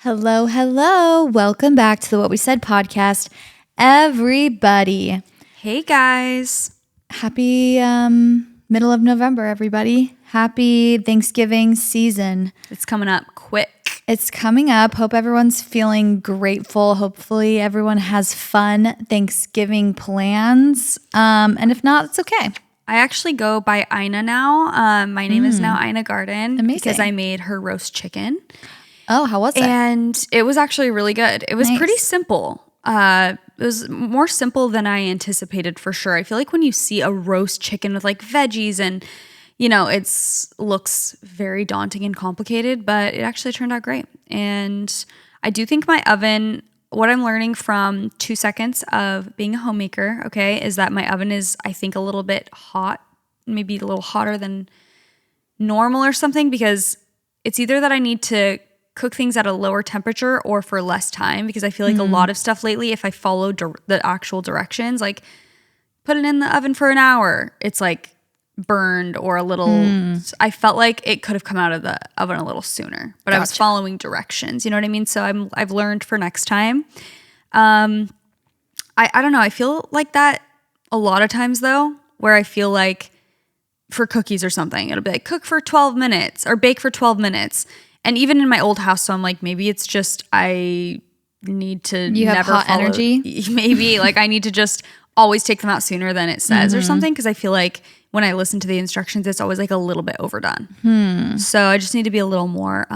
Hello, hello. Welcome back to the What We Said podcast, everybody. Hey, guys. Happy middle of November, everybody. Happy Thanksgiving season. It's coming up quick. It's coming up. Hope everyone's feeling grateful. Hopefully everyone has fun Thanksgiving plans. And if not, it's okay. I actually go by Ina now. My name is now Ina Garden. Amazing. Because I made her roast chicken. Oh, how was it? And it was actually really good. It was Nice. pretty simple. It was more simple than I anticipated for sure. I feel like when you see a roast chicken with like veggies and, you know, looks very daunting and complicated, but it actually turned out great. And I do think my oven, what I'm learning from 2 seconds of being a homemaker, okay, is that my oven is, I think, a little bit hot, maybe a little hotter than normal or something, because it's either that I need to cook things at a lower temperature or for less time, because I feel like a lot of stuff lately, if I follow the actual directions, like put it in the oven for an hour, it's like burned or a little, I felt like it could have come out of the oven a little sooner, but I was following directions, you know what I mean? So I've learned for next time. I don't know, I feel like that a lot of times though, where I feel like for cookies or something, it'll be like cook for 12 minutes or bake for 12 minutes. And even in my old house, so I'm like, maybe it's just I need to You have never hot follow, energy? Maybe like I need to just always take them out sooner than it says or something, because I feel like when I listen to the instructions, it's always like a little bit overdone. So I just need to be a little more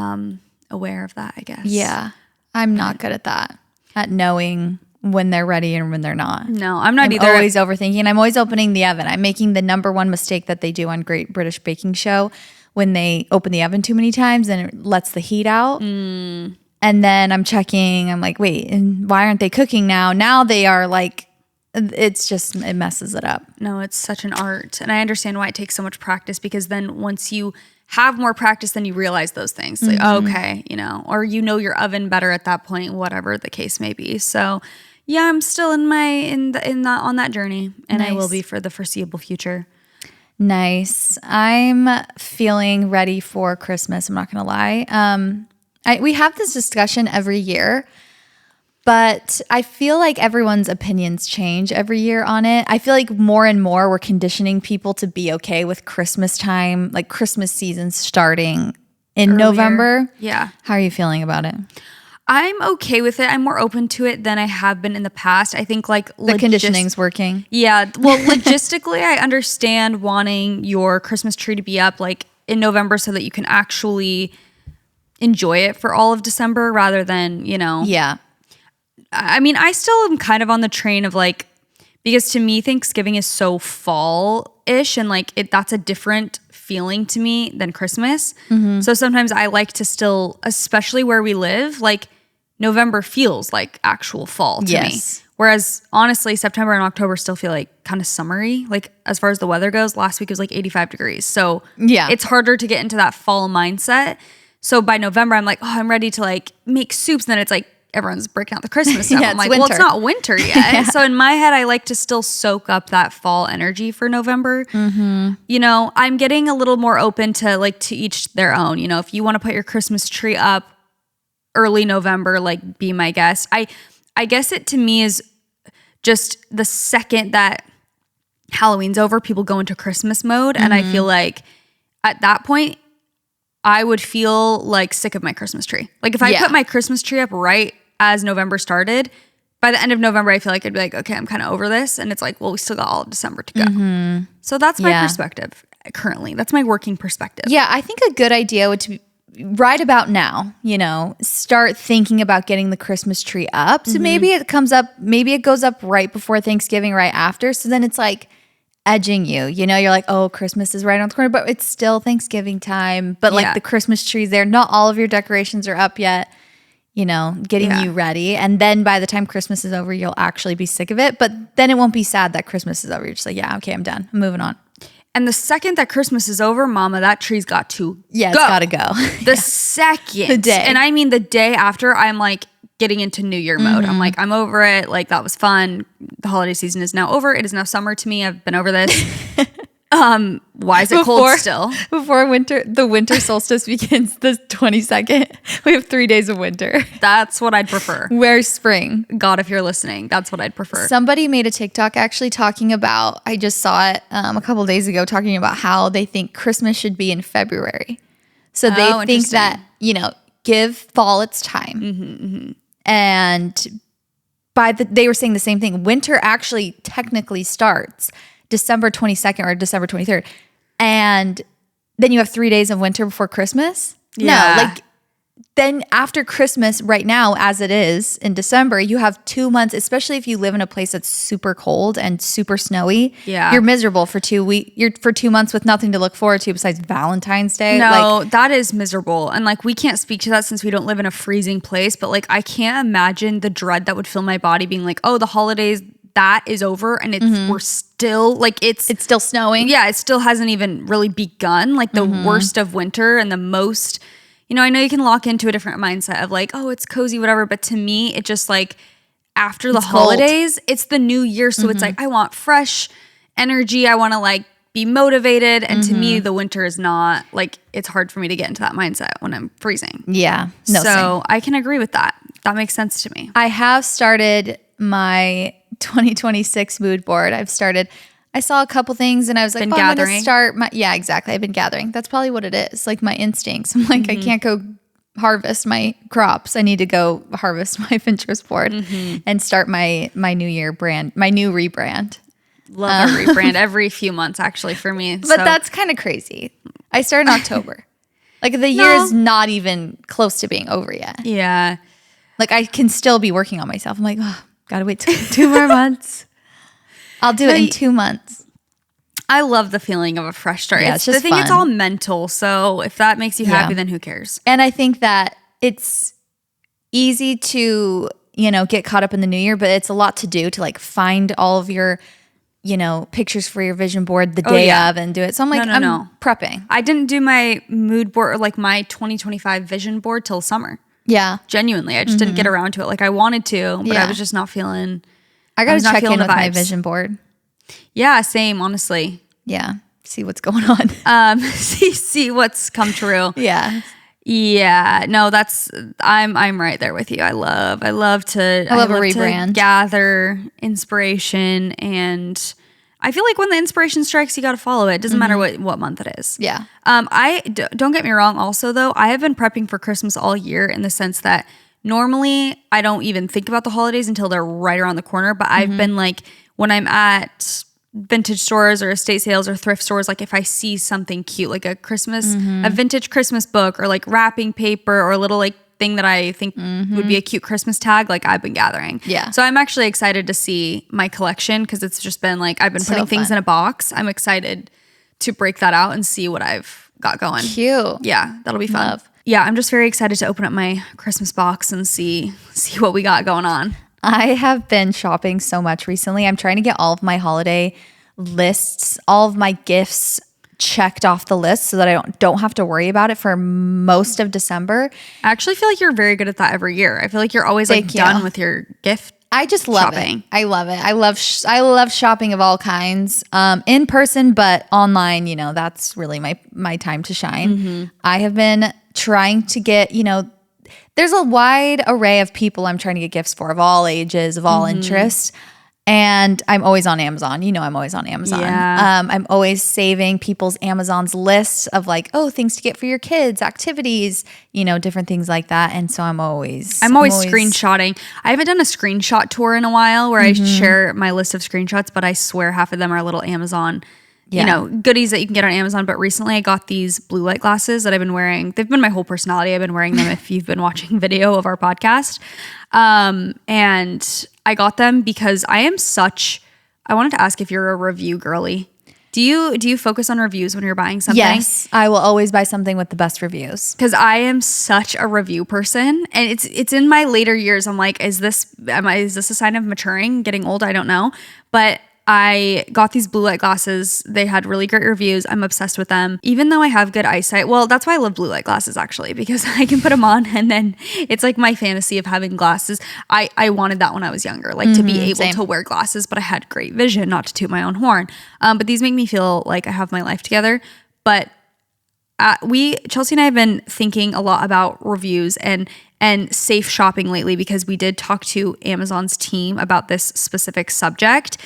aware of that, I guess. Yeah, I'm not good at that, at knowing when they're ready and when they're not. No, I'm not I'm either. always overthinking. I'm always opening the oven. I'm making the number one mistake that they do on Great British Baking Show, when they open the oven too many times and it lets the heat out. And then I'm checking. I'm like, wait, and why aren't they cooking now? Now they are like, it messes it up. No, it's such an art. And I understand why it takes so much practice, because then once you have more practice, then you realize those things. Like, oh, okay, you know, or you know your oven better at that point, whatever the case may be. So yeah, I'm still on that journey, and Nice. I will be for the foreseeable future. Nice. I'm feeling ready for Christmas. I'm not going to lie. We have this discussion every year, but I feel like everyone's opinions change every year on it. I feel like more and more we're conditioning people to be okay with Christmas time, like Christmas season starting in November. Yeah. How are you feeling about it? I'm okay with it. I'm more open to it than I have been in the past. I think like The conditioning's working. Yeah. Well, logistically, I understand wanting your Christmas tree to be up like in November so that you can actually enjoy it for all of December rather than, you know. Yeah. I mean, I still am kind of on the train of like, because to me, Thanksgiving is so fall-ish and like that's a different feeling to me than Christmas. So sometimes I like to still, especially where we live, like November feels like actual fall to me. Whereas honestly, September and October still feel like kind of summery. Like as far as the weather goes, last week was like 85 degrees. So yeah, it's harder to get into that fall mindset. So by November, I'm like, oh, I'm ready to like make soups. And then it's like everyone's breaking out the Christmas stuff. I'm like, winter. well, it's not winter yet. So in my head, I like to still soak up that fall energy for November. You know, I'm getting a little more open to like to each their own. You know, if you want to put your Christmas tree up early November, like be my guest. I guess it to me is just the second that Halloween's over, people go into Christmas mode. And I feel like at that point, I would feel like sick of my Christmas tree. Like if I put my Christmas tree up right as November started, by the end of November, I feel like I'd be like, okay, I'm kind of over this. And it's like, well, we still got all of December to go. So that's my perspective currently. That's my working perspective. Yeah, I think a good idea would be right about now, you know, start thinking about getting the Christmas tree up. So maybe it goes up right before Thanksgiving, right after. So then it's like edging you, you know, you're like, oh, Christmas is right on the corner, but it's still Thanksgiving time. But like the Christmas tree's there. Not all of your decorations are up yet, you know, getting you ready. And then by the time Christmas is over, you'll actually be sick of it. But then it won't be sad that Christmas is over. You're just like, yeah, okay, I'm done. I'm moving on. And the second that Christmas is over, mama, that tree's got to go. It's got to go. The second. The day. And I mean the day after, I'm like getting into New Year mode. I'm like, I'm over it. Like that was fun. The holiday season is now over. It is now summer to me. I've been over this. Why is it cold still? Before the winter solstice begins the 22nd. We have 3 days of winter. That's what I'd prefer. Where's spring? God, if you're listening, that's what I'd prefer. Somebody made a TikTok actually talking about, I just saw it a couple days ago, talking about how they think Christmas should be in February. So they think that, give fall its time. And they were saying the same thing. Winter actually technically starts December 22nd or December 23rd. And then you have 3 days of winter before Christmas. Yeah. No, then after Christmas right now, as it is in December, you have 2 months, especially if you live in a place that's super cold and super snowy. Yeah. You're miserable for 2 weeks. You're for 2 months with nothing to look forward to besides Valentine's Day. No, that is miserable. And we can't speak to that since we don't live in a freezing place. But I can't imagine the dread that would fill my body being like, oh, the holidays, that is over. And we're still it's still snowing. Yeah, it still hasn't even really begun. The worst of winter and the most, I know you can lock into a different mindset of oh, it's cozy, whatever. But to me, it just after the holidays, it's the new year. So it's I want fresh energy. I want to be motivated. And to me, the winter is not it's hard for me to get into that mindset when I'm freezing. Yeah. No, so same. I can agree with that. That makes sense to me. I have started my 2026 mood board. I saw a couple things and I was like, I'm going to start yeah, exactly. I've been gathering. That's probably what it is. My instincts. I'm I can't go harvest my crops. I need to go harvest my Pinterest board and start my new year brand, my new rebrand. Love a rebrand every few months actually for me. But that's kind of crazy. I started in October. The year is not even close to being over yet. Yeah. I can still be working on myself. I'm oh, gotta wait 2 more months. I'll do it in 2 months. I love the feeling of a fresh start. Yeah, it's just fun. It's all mental. So if that makes you happy, then who cares? And I think that it's easy to, get caught up in the new year, but it's a lot to do to find all of your, pictures for your vision board the day of and do it. So I'm I'm prepping. I didn't do my mood board or my 2025 vision board till summer. Yeah. Genuinely. I just didn't get around to it. I wanted to, but I was just not feeling. I got to check in with my vision board. Yeah, same, honestly. Yeah. See what's going on. See what's come true. Yeah. Yeah. No, I'm right there with you. I love a rebrand. To gather inspiration, and I feel when the inspiration strikes, you got to follow it. It doesn't matter what month it is. Yeah. Don't get me wrong. Also, though, I have been prepping for Christmas all year in the sense that normally I don't even think about the holidays until they're right around the corner. But I've been when I'm at vintage stores or estate sales or thrift stores, if I see something cute, a Christmas, a vintage Christmas book or wrapping paper or a little thing that I think would be a cute Christmas tag, I've been gathering. Yeah. So I'm actually excited to see my collection because it's just been I've been putting things in a box. I'm excited to break that out and see what I've got going. Cute. Yeah, that'll be fun. Love. Yeah, I'm just very excited to open up my Christmas box and see what we got going on. I have been shopping so much recently. I'm trying to get all of my holiday lists, all of my gifts checked off the list so that I don't have to worry about it for most of December. I actually feel you're very good at that every year. I feel you're always done with your gift. I just love shopping. it. I love it. I love shopping of all kinds, in person, but online, that's really my time to shine. I have been trying to get, there's a wide array of people I'm trying to get gifts for, of all ages, of all interests. And I'm always on Amazon. I'm always on Amazon. Yeah. I'm always saving people's Amazon's lists of things to get for your kids, activities, different things like that. And so I'm always screenshotting. I haven't done a screenshot tour in a while where I share my list of screenshots, but I swear half of them are little Amazon goodies that you can get on Amazon. But recently I got these blue light glasses that I've been wearing. They've been my whole personality. I've been wearing them if you've been watching video of our podcast. And I got them because I wanted to ask if you're a review girly. Do you focus on reviews when you're buying something? Yes, I will always buy something with the best reviews. Because I am such a review person, and it's in my later years. I'm is this a sign of maturing, getting old? I don't know, but I got these blue light glasses. They had really great reviews. I'm obsessed with them. Even though I have good eyesight. Well, that's why I love blue light glasses actually, because I can put them on and then it's like my fantasy of having glasses. I wanted that when I was younger, like to be able to wear glasses, but I had great vision, not to toot my own horn. But these make me feel like I have my life together. But Chelsea and I have been thinking a lot about reviews and safe shopping lately, because we did talk to Amazon's team about this specific subject.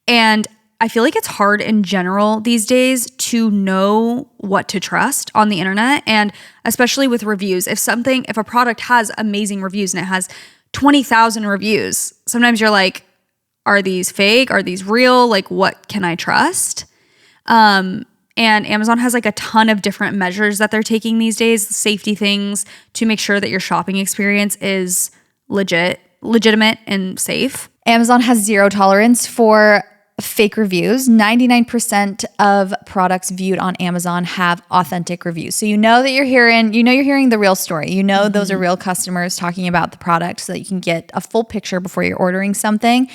And I feel like it's hard in general these days to know what to trust on the internet, and especially with reviews. If a product has amazing reviews and it has 20,000 reviews, sometimes you're like, are these fake? Are these real? Like, what can I trust? And Amazon has like a ton of different measures that they're taking these days, safety things, to make sure that your shopping experience is legitimate and safe. Amazon has zero tolerance for fake reviews. 99% of products viewed on Amazon have authentic reviews. So you know that you're hearing the real story. You know those are real customers talking about the product, so that you can get a full picture before you're ordering something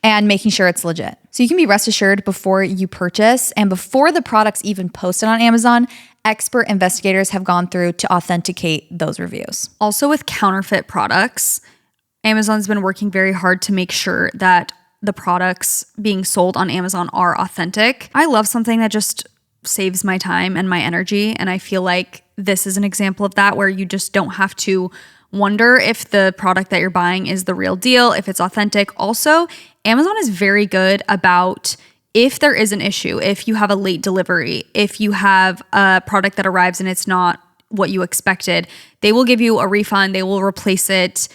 and making sure it's legit. So you can be rest assured before you purchase, and before the product's even posted on Amazon, expert investigators have gone through to authenticate those reviews. Also with counterfeit products, Amazon's been working very hard to make sure that the products being sold on Amazon are authentic. I love something that just saves my time and my energy, and I feel like this is an example of that, where you just don't have to wonder if the product that you're buying is the real deal, if it's authentic. Also, Amazon is very good about, if there is an issue, if you have a late delivery, if you have a product that arrives and it's not what you expected, they will give you a refund, they will replace it.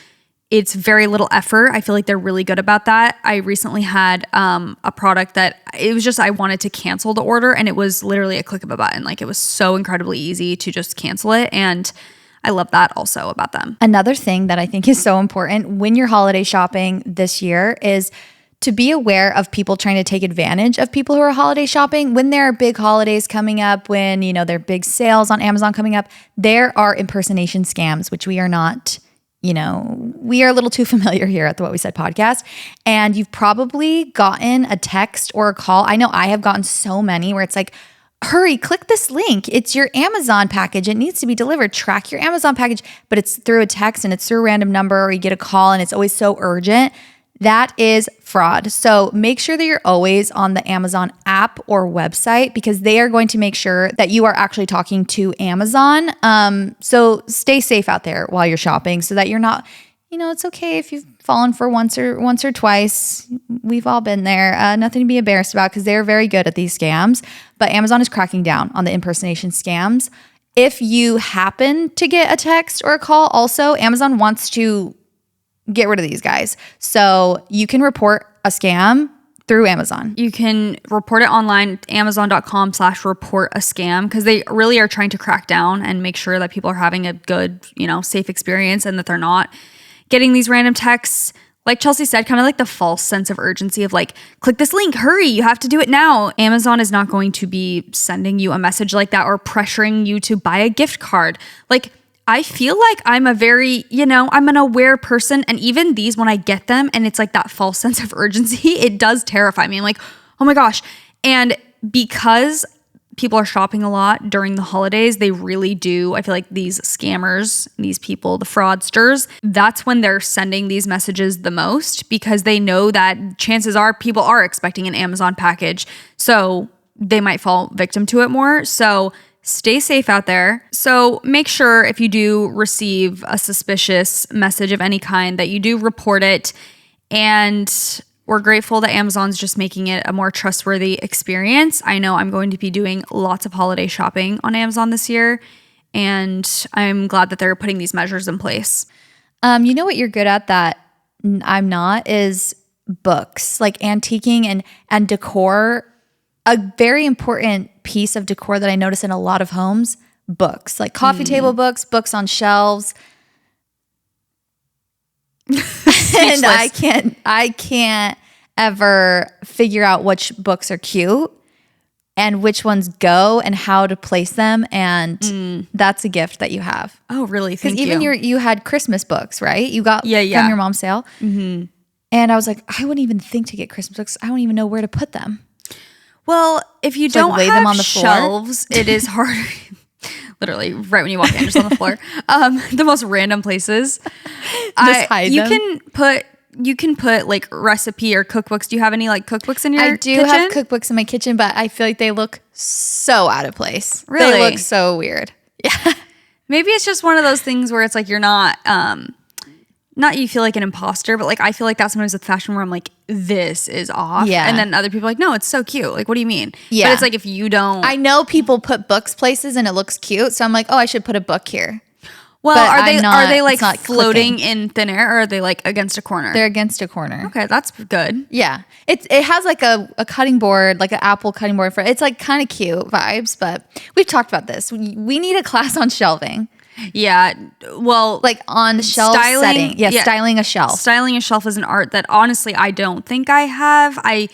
It's very little effort. I feel like they're really good about that. I recently had a product that it was just, I wanted to cancel the order, and it was literally a click of a button. Like, it was so incredibly easy to just cancel it. And I love that also about them. Another thing that I think is so important when you're holiday shopping this year is to be aware of people trying to take advantage of people who are holiday shopping. When there are big holidays coming up, when, there are big sales on Amazon coming up, there are impersonation scams, which we are not, we are a little too familiar here at the What We Said podcast. And you've probably gotten a text or a call. I know I have gotten so many where it's like, hurry, click this link. It's your Amazon package. It needs to be delivered. Track your Amazon package. But it's through a text and it's through a random number, or you get a call and it's always so urgent. That is fraud. So make sure that you're always on the Amazon app or website, because they are going to make sure that you are actually talking to Amazon. So stay safe out there while you're shopping, so that you're not, it's okay if you've fallen for once or twice. We've all been there. Nothing to be embarrassed about, because they're very good at these scams. But Amazon is cracking down on the impersonation scams. If you happen to get a text or a call, also, Amazon wants to get rid of these guys. So you can report a scam through Amazon. You can report it online, amazon.com/report a scam, because they really are trying to crack down and make sure that people are having a good, safe experience, and that they're not getting these random texts. Like Chelsea said, kind of like the false sense of urgency of like, click this link, hurry, you have to do it now. Amazon is not going to be sending you a message like that or pressuring you to buy a gift card. Like, I feel like I'm a very, I'm an aware person. And even these, when I get them and it's like that false sense of urgency, it does terrify me. I'm like, oh my gosh. And because people are shopping a lot during the holidays, they really do. I feel like these scammers, these people, the fraudsters, that's when they're sending these messages the most, because they know that chances are people are expecting an Amazon package. So they might fall victim to it more. So stay safe out there. So make sure if you do receive a suspicious message of any kind that you do report it. And we're grateful that Amazon's just making it a more trustworthy experience. I know I'm going to be doing lots of holiday shopping on Amazon this year, and I'm glad that they're putting these measures in place. You know what you're good at that I'm not is books, like antiquing and decor. A very important piece of decor that I notice in a lot of homes, books, like coffee table books, books on shelves. And I can't ever figure out which books are cute and which ones go and how to place them. And that's a gift that you have. Oh, really? Thank you. Because even you had Christmas books, right? You got from your mom's sale. Mm-hmm. And I was like, I wouldn't even think to get Christmas books. I don't even know where to put them. Well, if you don't lay have them on the shelves, it is hard. Literally, right when you walk in, just on the floor. The most random places. Hide you them. can put like recipe or cookbooks. Do you have any like cookbooks in your I do kitchen? have cookbooks in my kitchen, but I feel like they look so out of place. Really? They look so weird. Yeah. Maybe it's just one of those things where it's like you're not you feel like an imposter, but like I feel like that sometimes with fashion where I'm like, this is off. Yeah. And then other people are like, no, it's so cute. Like, what do you mean? Yeah. But it's like if you don't. I know people put books places and it looks cute. So I'm like, oh, I should put a book here. Well, But are they like it's not floating clicking. in thin air or are they like against a corner? They're against a corner. Okay, that's good. Yeah. It has like a cutting board, like an Apple cutting board. It's like kind of cute vibes, but we've talked about this. We need a class on shelving. Yeah. Well, Like on shelf setting. Yeah, styling a shelf. Styling a shelf is an art that honestly I don't think I have. I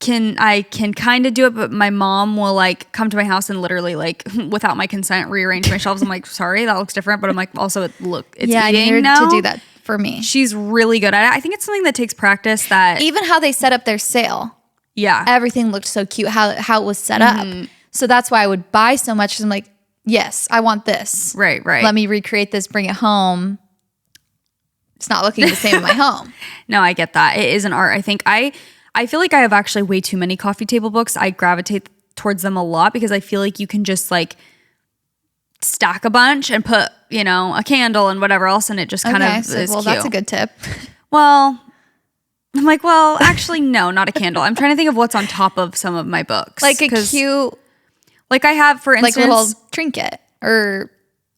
can kind of do it, but my mom will like come to my house and literally like without my consent rearrange my shelves. I'm like, sorry, that looks different, but I'm like, also it's yeah, I need eating her now. to do that for me. She's really good at it. I think it's something that takes practice. That Even how they set up their sale. yeah, Everything looked so cute how it was set up. So that's why I would buy so much. 'Cause I'm like, yes, I want this. right. Let me recreate this, bring it home. It's not looking the same in my home. No, I get that. It is an art. I think I feel like I have actually way too many coffee table books. I gravitate towards them a lot because I feel like you can just like stack a bunch and put, a candle and whatever else, and it just kind of is well, cute. that's a good tip. Well, I'm like, well, actually, no, not a candle. I'm trying to think of what's on top of some of my books. Like a cute, like I have, for instance, like a little trinket or.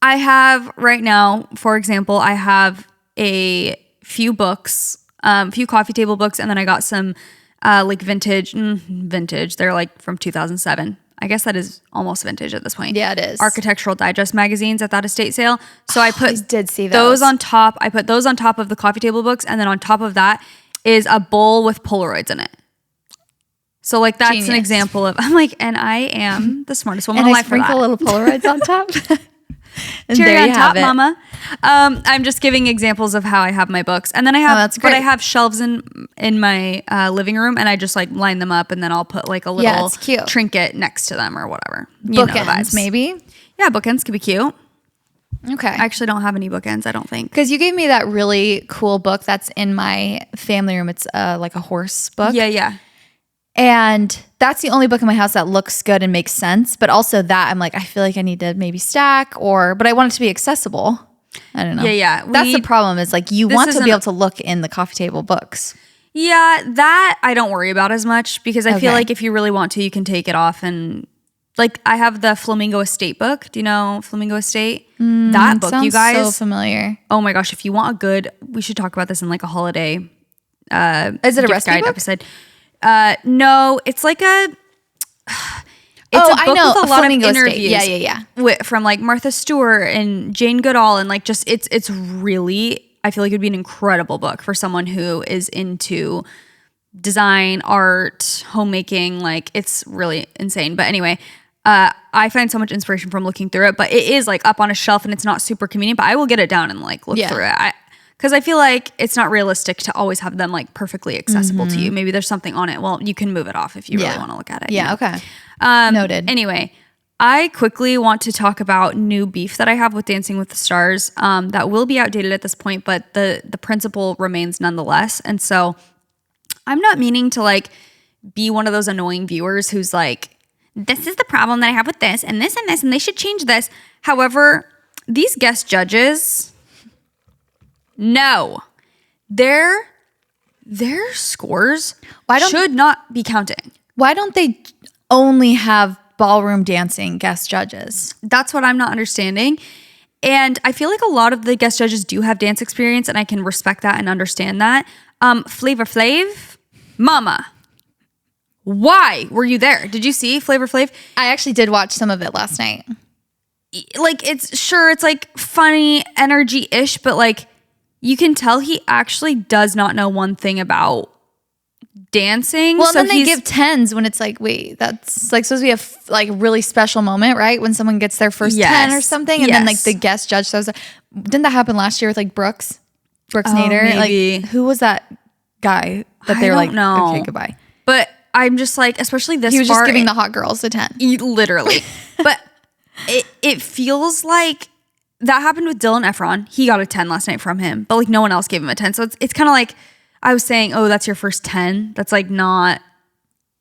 I have right now, for example, I have a few books, few coffee table books, and then I got some like vintage. They're like from 2007. I guess that is almost vintage at this point. Yeah, it is. Architectural Digest magazines at that estate sale. So I did see those on top. I put those on top of the coffee table books, and then on top of that is a bowl with Polaroids in it. So like that's Genius. an example of. I'm like, and I am the smartest woman And alive I for that. sprinkle little Polaroids on top. And Cherry there on you top, have it. mama. I'm just giving examples of how I have my books, and then I have, that's but I great. have shelves in my living room, and I just like line them up, and then I'll put like a little it's cute. trinket next to them or whatever. You know the Bookends, vibes. maybe. Yeah, bookends could be cute. Okay. I actually don't have any bookends. I don't think. Because you gave me that really cool book that's in my family room. It's like a horse book. Yeah. And that's the only book in my house that looks good and makes sense. But also that I'm like, I feel like I need to maybe stack but I want it to be accessible. I don't know. Yeah. That's the problem is like you want to isn't be able to look in the coffee table books. Yeah, that I don't worry about as much because I feel Okay. like if you really want to, you can take it off and. Like I have the Flamingo Estate book. Do you know Flamingo Estate? That book, Sounds you guys. so familiar. Oh my gosh, if you want a good, we should talk about this in like a holiday Is it a gift recipe guide book? episode. No, it's like a it's I know. with a lot Flamingo of Estate. interviews. Yeah. From like Martha Stewart and Jane Goodall and like just it's really I feel like it would be an incredible book for someone who is into design, art, homemaking. Like it's really insane. But anyway, I find so much inspiration from looking through it, but it is like up on a shelf and it's not super convenient, but I will get it down and like look through it. Because I feel like it's not realistic to always have them like perfectly accessible to you. Maybe there's something on it. Well, you can move it off if you really want to look at it. Yeah. Okay. Noted. Anyway, I quickly want to talk about new beef that I have with Dancing with the Stars that will be outdated at this point, but the principle remains nonetheless. And so I'm not meaning to like be one of those annoying viewers who's like, this is the problem that I have with this and this and this, and they should change this. However, these guest judges, no, their scores should not be counting. Why don't they only have ballroom dancing guest judges? That's what I'm not understanding. And I feel like a lot of the guest judges do have dance experience, and I can respect that and understand that. Flavor Flav, mama, why were you there? Did you see Flavor Flav? I actually did watch some of it last night. Like it's like funny energy-ish, but like you can tell he actually does not know one thing about dancing. Well, so then they give 10s when it's like, wait, that's like supposed to be a like really special moment, right? When someone gets their first 10 or something, and then like the guest judge says, didn't that happen last year with like Brooks Nader? Maybe. Like who was that? guy that I they're like, don't know. okay, goodbye. But I'm just like, especially this He was far, just giving the hot girls a 10. literally. But it feels like that happened with Dylan Efron. He got a 10 last night from him, but like no one else gave him a 10. So it's kind of like I was saying, oh, that's your first 10. That's like not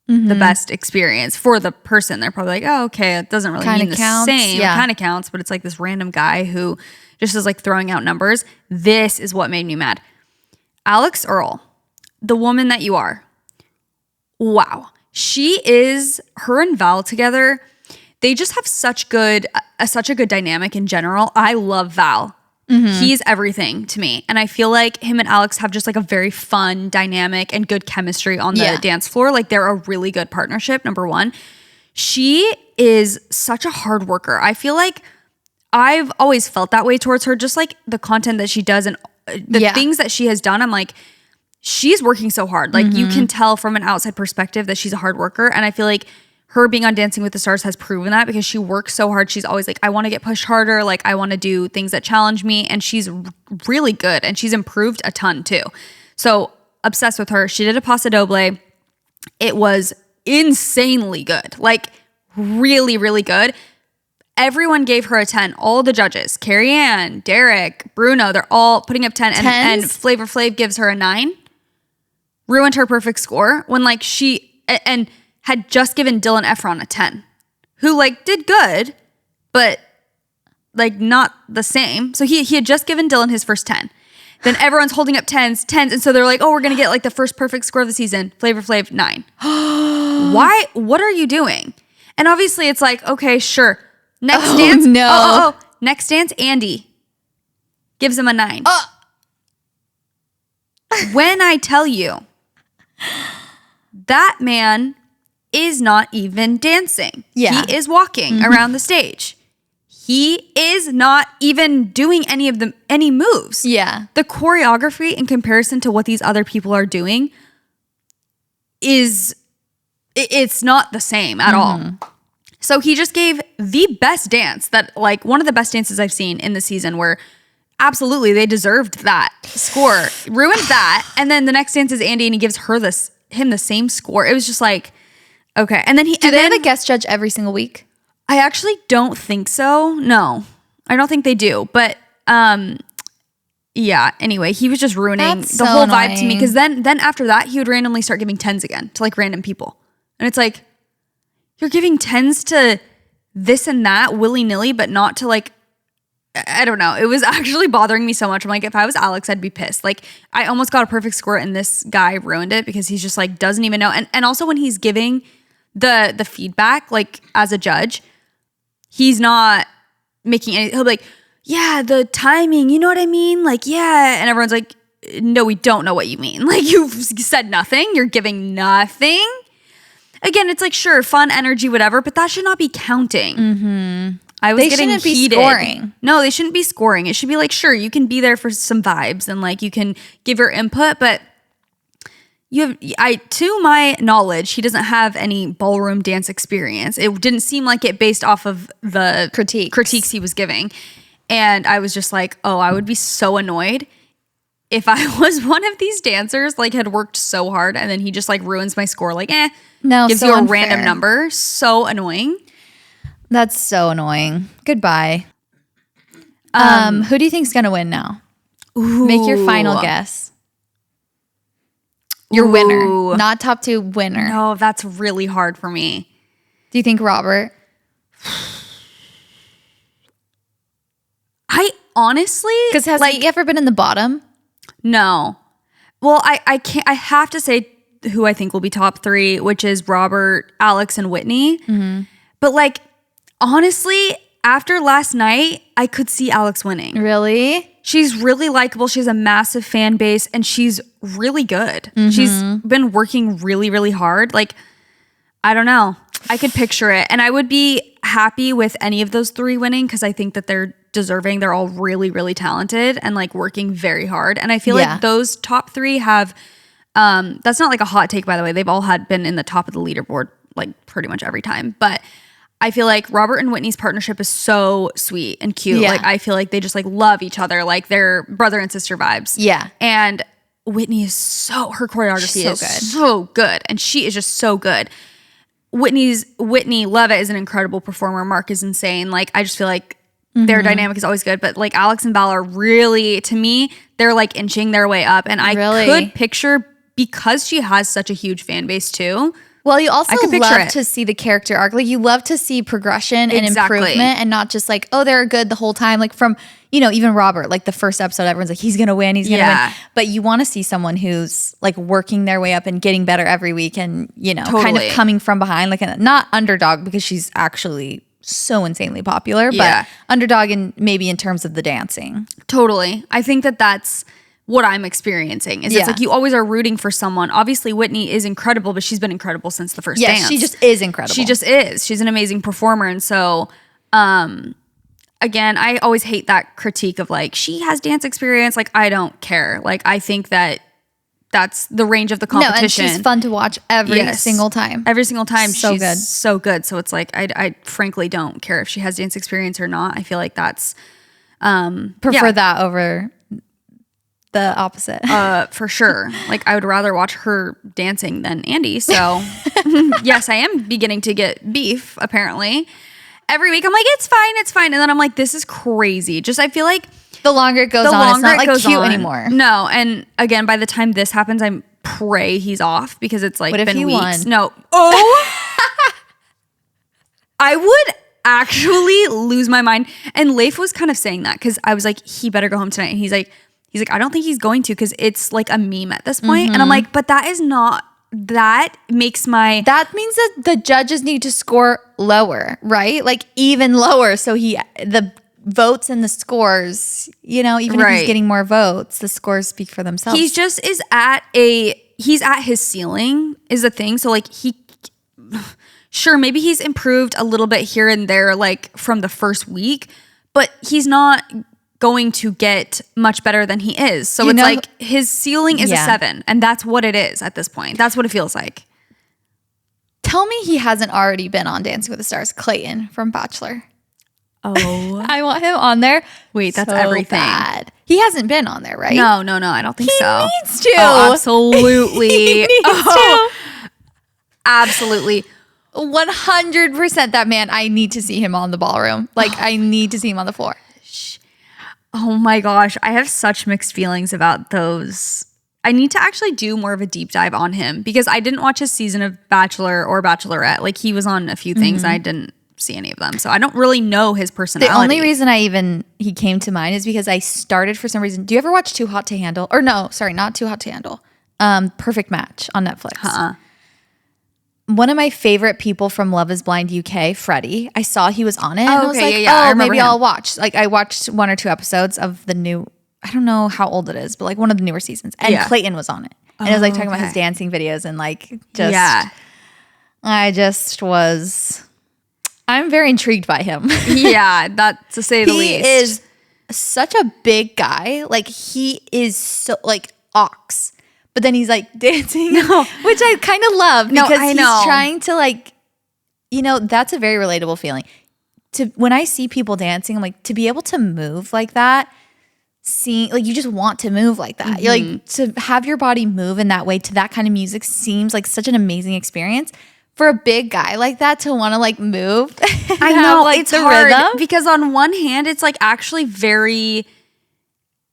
the best experience for the person. They're probably like, oh, okay, it doesn't really Kinda mean the counts, same. yeah. It kind of counts, but it's like this random guy who just is like throwing out numbers. This is what made me mad. Alex Earl, the woman that you are. Wow. Her and Val together, they just have such a good dynamic in general. I love Val. He's everything to me. And I feel like him and Alex have just like a very fun dynamic and good chemistry on the dance floor. Like they're a really good partnership, number one. She is such a hard worker. I feel like I've always felt that way towards her, just like the content that she does and the things that she has done. I'm like, she's working so hard. Like you can tell from an outside perspective that she's a hard worker. And I feel like her being on Dancing with the Stars has proven that because she works so hard. She's always like, I want to get pushed harder. Like I want to do things that challenge me. And she's really good. And she's improved a ton too. So obsessed with her. She did a Paso Doble. It was insanely good. Like really, really good. Everyone gave her a 10. All the judges, Carrie Ann, Derek, Bruno, they're all putting up 10. And Flavor Flav gives her a 9. Ruined her perfect score when like and had just given Dylan Efron a 10, who like did good, but like not the same. So he had just given Dylan his first 10. Then everyone's holding up 10s. And so they're like, oh, we're going to get like the first perfect score of the season. Flavor Flav, 9. Why? What are you doing? And obviously it's like, okay, sure. Next dance. No. Next dance, Andy gives him a 9. When I tell you that man is not even dancing. Yeah. He is walking around the stage. He is not even doing any moves. Yeah. The choreography in comparison to what these other people are doing it's not the same at all. So he just gave the best dance that like one of the best dances I've seen in the season where absolutely they deserved that score. Ruined that. And then the next dance is Andy and he gives him the same score. It was just like, okay. And then Do they have a guest judge every single week? I actually don't think so. No, I don't think they do. But yeah, anyway, he was just ruining the whole vibe to me. Because then after that, he would randomly start giving 10s again to like random people. And it's like, you're giving 10s to this and that willy-nilly, but not to like, I don't know. It was actually bothering me so much. I'm like, if I was Alex, I'd be pissed. Like I almost got a perfect score and this guy ruined it because he's just like, doesn't even know. And also when he's giving the feedback, like as a judge, he's not making any, he'll be like, yeah, the timing, you know what I mean? Like, yeah. And everyone's like, no, we don't know what you mean. Like you've said nothing. You're giving nothing. Again, it's like, sure, fun, energy, whatever, but that should not be counting. I was getting heated. Be scoring. No, they shouldn't be scoring. It should be like, sure, you can be there for some vibes and like you can give your input, but to my knowledge, he doesn't have any ballroom dance experience. It didn't seem like it based off of the critiques he was giving. And I was just like, oh, I would be so annoyed if I was one of these dancers, like had worked so hard and then he just like ruins my score, like, no, gives so you a unfair. random number. So annoying. That's so annoying. Goodbye. Who do you think's gonna win now? Ooh. Make your final guess. Your winner, not top 2 winner. No, that's really hard for me. Do you think Robert? I honestly, because has he ever been in the bottom? No. Well, I can't. I have to say who I think will be top 3, which is Robert, Alex, and Whitney. But like, honestly, after last night, I could see Alex winning. Really? She's really likable. She has a massive fan base and she's really good. She's been working really, really hard. Like, I don't know. I could picture it. And I would be happy with any of those 3 winning because I think that they're deserving. They're all really, really talented and like working very hard. And I feel like those top 3 have, that's not like a hot take, by the way. They've all been in the top of the leaderboard like pretty much every time. But I feel like Robert and Whitney's partnership is so sweet and cute. Yeah. Like I feel like they just like love each other. Like they're brother and sister vibes. Yeah. And Whitney is her choreography So is good. so good. And she is just so good. Whitney Levitt is an incredible performer. Mark is insane. Like, I just feel like their dynamic is always good. But like Alex and Val are really, to me, they're like inching their way up. And I could picture, because she has such a huge fan base too. Well, you also love it. to see the character arc. Like, you love to see progression and improvement, and not just like, oh, they're good the whole time. Like, from, you know, even Robert, like the first episode, everyone's like, he's going to win, he's going to win. But you want to see someone who's like working their way up and getting better every week and, you know, kind of coming from behind, like not underdog, because she's actually so insanely popular, but underdog in maybe in terms of the dancing. Totally. I think that's what I'm experiencing is it's like you always are rooting for someone. Obviously, Whitney is incredible, but she's been incredible since the first dance. Yeah, she just is incredible. She just is. She's an amazing performer. And so, again, I always hate that critique of like, she has dance experience. Like, I don't care. Like, I think that's the range of the competition. No, and she's fun to watch every single time. Every single time. So she's good. So good. So it's like, I frankly don't care if she has dance experience or not. I feel like that's... prefer that over the opposite. For sure. Like, I would rather watch her dancing than Andy. So yes, I am beginning to get beef, apparently. Every week I'm like, it's fine. And then I'm like, this is crazy. Just, I feel like the longer it goes on, it's not like cute anymore. No. And again, by the time this happens, I pray he's off, because it's like been weeks. Won? No. Oh, I would actually lose my mind. And Leif was kind of saying that, because I was like, he better go home tonight. And he's like, I don't think he's going to, because it's like a meme at this point. And I'm like, but that is not, that makes my... That means that the judges need to score lower, right? Like, even lower. So the votes and the scores, you know, even if he's getting more votes, the scores speak for themselves. He just is he's at his ceiling is the thing. So like sure, maybe he's improved a little bit here and there, like from the first week, but he's not going to get much better than he is. So it's like his ceiling is a 7, and that's what it is at this point. That's what it feels like. Tell me he hasn't already been on Dancing with the Stars. Clayton from Bachelor. Oh, I want him on there. Wait, that's everything. Bad. He hasn't been on there, right? No, I don't think so. He needs to. Oh, absolutely. He needs to. Absolutely. 100% that man. I need to see him on the ballroom. Like, I need to see him on the floor. Oh my gosh, I have such mixed feelings about those. I need to actually do more of a deep dive on him, because I didn't watch his season of Bachelor or Bachelorette. Like, he was on a few things and I didn't see any of them. So I don't really know his personality. The only reason he came to mind is because I started, for some reason. Do you ever watch Too Hot to Handle? Or no, sorry, not Too Hot to Handle. Perfect Match on Netflix. One of my favorite people from Love is Blind UK, Freddie, I saw he was on it. And I was like, maybe I'll watch. Like, I watched 1 or 2 episodes of the new, I don't know how old it is, but like one of the newer seasons. And Clayton was on it. And it was like talking about his dancing videos and like just, I'm very intrigued by him. Yeah, that's to say the least. He is such a big guy. Like, he is so like ox. But then he's like dancing, which I kind of love, because he's trying to, like, you know, that's a very relatable feeling. When I see people dancing, I'm like, to be able to move like that, like, you just want to move like that. You're like, to have your body move in that way to that kind of music seems like such an amazing experience. For a big guy like that to want to like move. I know, like, it's hard rhythm. Because on one hand, it's like actually very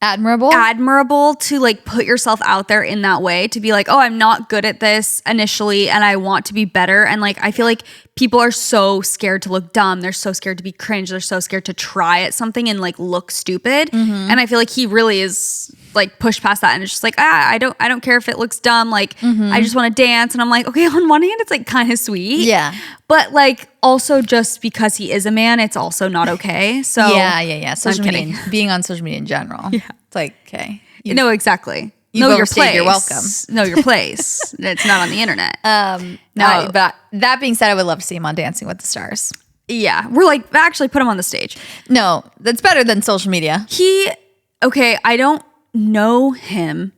admirable to like put yourself out there in that way, to be like, oh, I'm not good at this initially and I want to be better. And like, I feel like people are so scared to look dumb. They're so scared to be cringe. They're so scared to try at something and like look stupid. And I feel like he really is like pushed past that, and it's just like, I don't care if it looks dumb. Like, I just want to dance. And I'm like, okay, on one hand, it's like kind of sweet. Yeah. But like, also just because he is a man, it's also not okay. So yeah. Social media, being on social media in general. Yeah. It's like, okay. No, exactly. Know your place. You're welcome. Know your place. It's not on the internet. But that being said, I would love to see him on Dancing with the Stars. Yeah. We're like, actually put him on the stage. No, that's better than social media. I don't know him.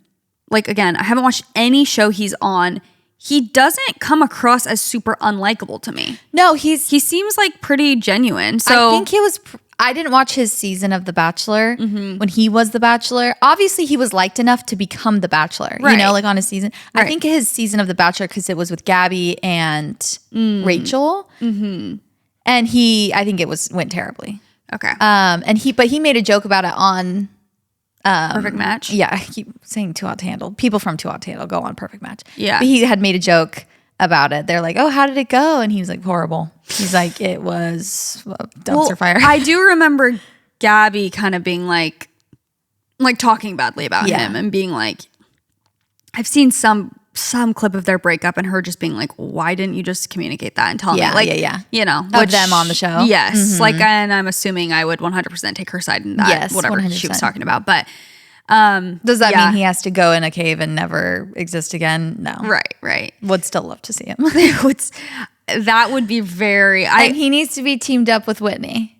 Like, again, I haven't watched any show he's on. He doesn't come across as super unlikable to me. No, he seems like pretty genuine. So I think I didn't watch his season of The Bachelor when he was The Bachelor. Obviously, he was liked enough to become The Bachelor, you know, like on his season. I think his season of The Bachelor, because it was with Gabby and Rachel. And I think it went terribly. Okay. But he made a joke about it on Perfect Match. Yeah, I keep saying Too Hot to Handle. People from Too Hot to Handle go on Perfect Match. Yeah. But he had made a joke about it. They're like, oh, how did it go? And he was like, horrible. He's like, it was a dumpster fire. I do remember Gabby kind of being like talking badly about him and being like, I've seen some clip of their breakup and her just being like, why didn't you just communicate that and tell me? Like, you know, of them on the show. Yes. Like, and I'm assuming I would 100% take her side in that, Yes, whatever 100%. she was talking about. But does that mean he has to go in a cave and never exist again? No. Right. Would still love to see him. That would be very. He needs to be teamed up with Whitney.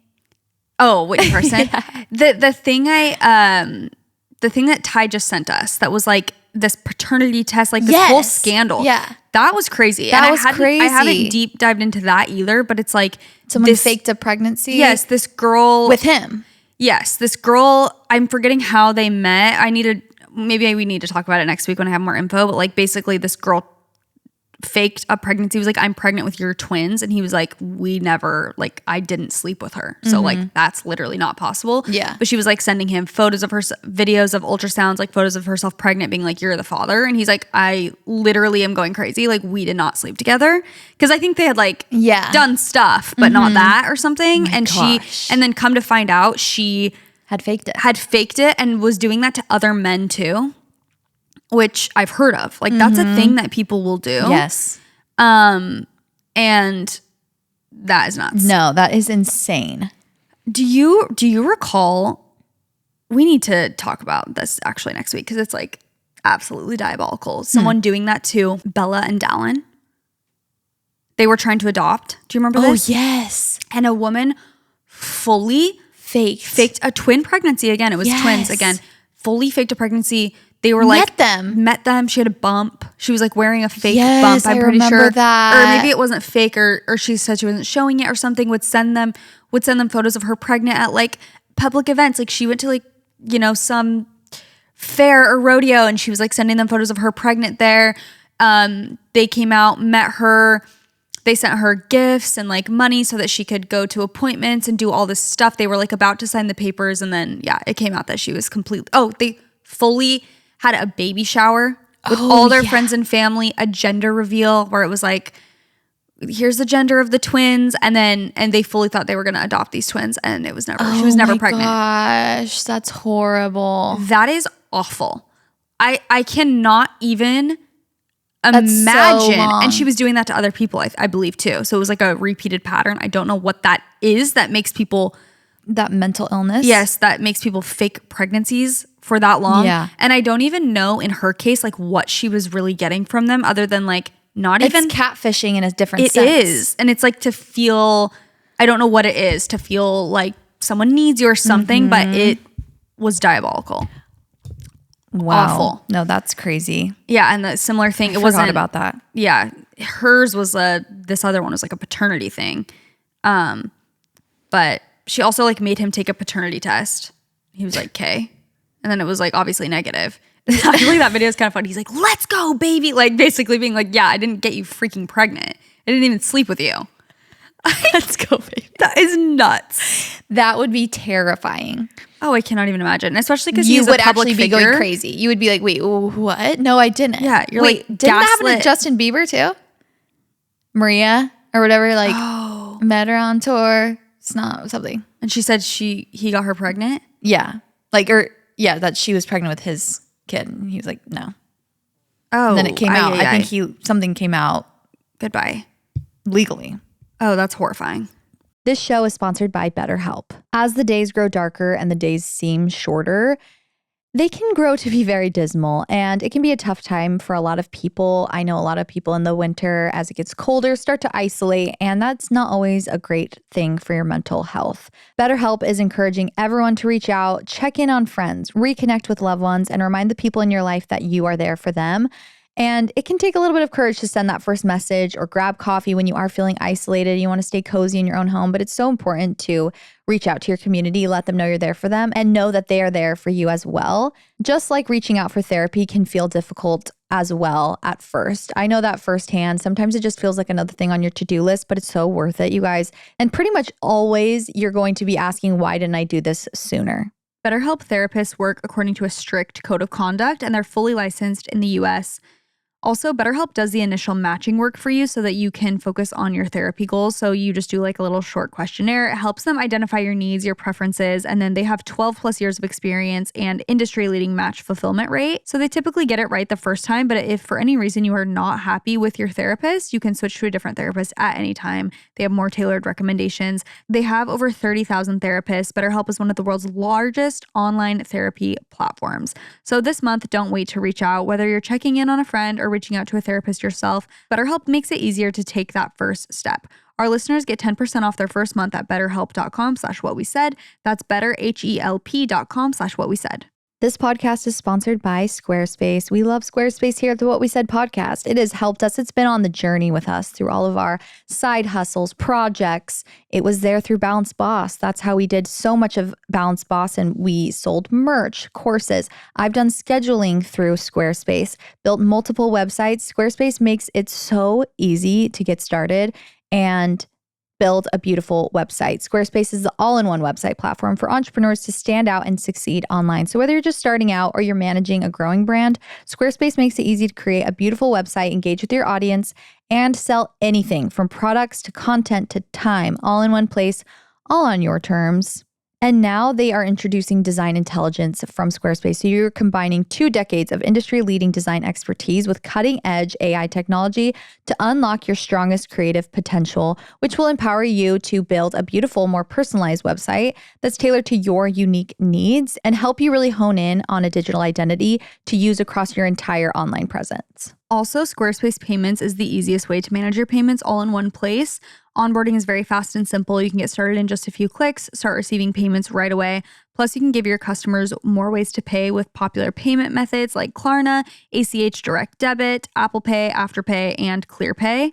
Oh, Whitney person. The thing that Ty just sent us that was like this paternity test, like this whole scandal. Yeah. That was crazy. That was crazy. I haven't deep dived into that either, but it's like someone faked a pregnancy. Yes, this girl with him. Yes, this girl, I'm forgetting how they met. Maybe we need to talk about it next week when I have more info, but like basically this girl faked a pregnancy. He was like, I'm pregnant with your twins. And he was like, I didn't sleep with her. So like, that's literally not possible. Yeah. But she was like sending him photos of her, videos of ultrasounds, like photos of herself pregnant, being like, you're the father. And he's like, I literally am going crazy. Like, we did not sleep together. Cause I think they had like done stuff, but not that or something. And then come to find out, she had faked it and was doing that to other men too. Which I've heard of. Like, that's a thing that people will do. Yes. And that is nuts. No, that is insane. Do you recall, we need to talk about this actually next week because it's like absolutely diabolical. Someone doing that to Bella and Dallin. They were trying to adopt. Do you remember this? Oh, yes. And a woman fully faked a twin pregnancy again. It was twins again. Fully faked a pregnancy. They were like met them. She had a bump. She was like wearing a fake bump. I'm pretty sure that. Or maybe it wasn't fake, or she said she wasn't showing it or something. Would send them photos of her pregnant at like public events. Like she went to like, you know, some fair or rodeo, and she was like sending them photos of her pregnant there. They came out, met her. They sent her gifts and like money so that she could go to appointments and do all this stuff. They were like about to sign the papers, and then it came out that she was they fully had a baby shower with all their friends and family, a gender reveal where it was like, here's the gender of the twins, and they fully thought they were going to adopt these twins, and it was never. She was never pregnant. Gosh, that's horrible. That is awful. I cannot even imagine. So and she was doing that to other people, I believe too. So it was like a repeated pattern. I don't know what that is that makes people. That mental illness? Yes, that makes people fake pregnancies for that long. Yeah. And I don't even know in her case, like what she was really getting from them other than like It's catfishing in a different sense. It is. And it's like to feel, I don't know what it is, to feel like someone needs you or something, but it was diabolical. Wow. Awful. No, that's crazy. Yeah. And the similar thing, I forgot about that. Yeah. Hers was this other one was like a paternity thing. But she also like made him take a paternity test. He was like, okay. And then it was like obviously negative. I feel like that video is kind of funny. He's like, let's go, baby. Like basically being like, yeah, I didn't get you freaking pregnant. I didn't even sleep with you. Let's go, baby. That is nuts. That would be terrifying. Oh, I cannot even imagine. Especially because you he's would a public actually figure. be going crazy. You would be like, wait, what? No, I didn't. Yeah. You're wait, like, didn't that happen to Justin Bieber too? Maria or whatever, like met her on tour. It's not something. And she said he got her pregnant? Yeah. That she was pregnant with his kid. And he was like, no. Oh. And then it came out. I think something came out. Goodbye. Legally. Oh, that's horrifying. This show is sponsored by BetterHelp. As the days grow darker and the days seem shorter, they can grow to be very dismal, and it can be a tough time for a lot of people. I know a lot of people in the winter, as it gets colder, start to isolate, and that's not always a great thing for your mental health. BetterHelp is encouraging everyone to reach out, check in on friends, reconnect with loved ones, and remind the people in your life that you are there for them. And it can take a little bit of courage to send that first message or grab coffee when you are feeling isolated. You want to stay cozy in your own home, but it's so important to reach out to your community, let them know you're there for them, and know that they are there for you as well. Just like reaching out for therapy can feel difficult as well at first. I know that firsthand. Sometimes it just feels like another thing on your to-do list, but it's so worth it, you guys. And pretty much always you're going to be asking, why didn't I do this sooner? BetterHelp therapists work according to a strict code of conduct, and they're fully licensed in the US. Also, BetterHelp does the initial matching work for you so that you can focus on your therapy goals. So you just do like a little short questionnaire. It helps them identify your needs, your preferences, and then they have 12 plus years of experience and industry-leading match fulfillment rate. So they typically get it right the first time, but if for any reason you are not happy with your therapist, you can switch to a different therapist at any time. They have more tailored recommendations. They have over 30,000 therapists. BetterHelp is one of the world's largest online therapy platforms. So this month, don't wait to reach out. Whether you're checking in on a friend or reaching out to a therapist yourself, BetterHelp makes it easier to take that first step. Our listeners get 10% off their first month at betterhelp.com/whatwesaid. That's betterhelp.com/whatwesaid. This podcast is sponsored by Squarespace. We love Squarespace here at the What We Said podcast. It has helped us. It's been on the journey with us through all of our side hustles, projects. It was there through Balance Boss. That's how we did so much of Balance Boss, and we sold merch, courses. I've done scheduling through Squarespace, built multiple websites. Squarespace makes it so easy to get started and build a beautiful website. Squarespace is the all-in-one website platform for entrepreneurs to stand out and succeed online. So whether you're just starting out or you're managing a growing brand, Squarespace makes it easy to create a beautiful website, engage with your audience, and sell anything from products to content to time, all in one place, all on your terms. And now they are introducing design intelligence from Squarespace. So you're combining 2 decades of industry-leading design expertise with cutting-edge AI technology to unlock your strongest creative potential, which will empower you to build a beautiful, more personalized website that's tailored to your unique needs and help you really hone in on a digital identity to use across your entire online presence. Also, Squarespace Payments is the easiest way to manage your payments all in one place. Onboarding is very fast and simple. You can get started in just a few clicks, start receiving payments right away. Plus, you can give your customers more ways to pay with popular payment methods like Klarna, ACH Direct Debit, Apple Pay, Afterpay, and ClearPay.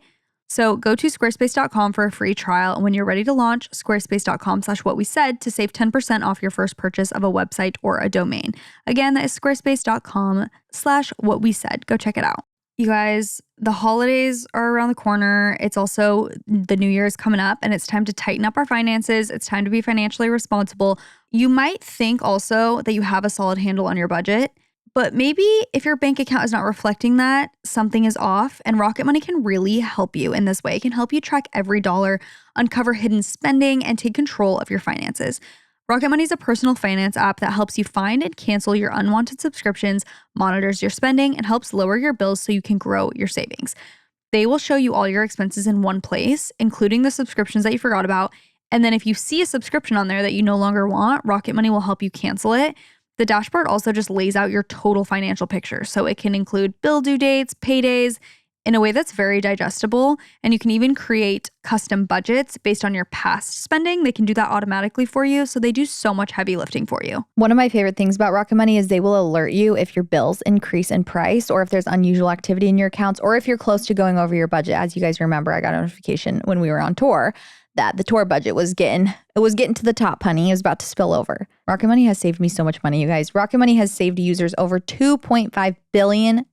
So go to squarespace.com for a free trial. And when you're ready to launch, squarespace.com/whatwesaid to save 10% off your first purchase of a website or a domain. Again, that is squarespace.com/whatwesaid. Go check it out. You guys, the holidays are around the corner. It's also the new year is coming up, and it's time to tighten up our finances. It's time to be financially responsible. You might think also that you have a solid handle on your budget, but maybe if your bank account is not reflecting that, something is off, and Rocket Money can really help you in this way. It can help you track every dollar, uncover hidden spending, and take control of your finances. Rocket Money is a personal finance app that helps you find and cancel your unwanted subscriptions, monitors your spending, and helps lower your bills so you can grow your savings. They will show you all your expenses in one place, including the subscriptions that you forgot about. And then if you see a subscription on there that you no longer want, Rocket Money will help you cancel it. The dashboard also just lays out your total financial picture. So it can include bill due dates, paydays, in a way that's very digestible. And you can even create custom budgets based on your past spending. They can do that automatically for you. So they do so much heavy lifting for you. One of my favorite things about Rocket Money is they will alert you if your bills increase in price or if there's unusual activity in your accounts or if you're close to going over your budget. As you guys remember, I got a notification when we were on tour that the tour budget was getting to the top, honey. It was about to spill over. Rocket Money has saved me so much money, you guys. Rocket Money has saved users over $2.5 billion,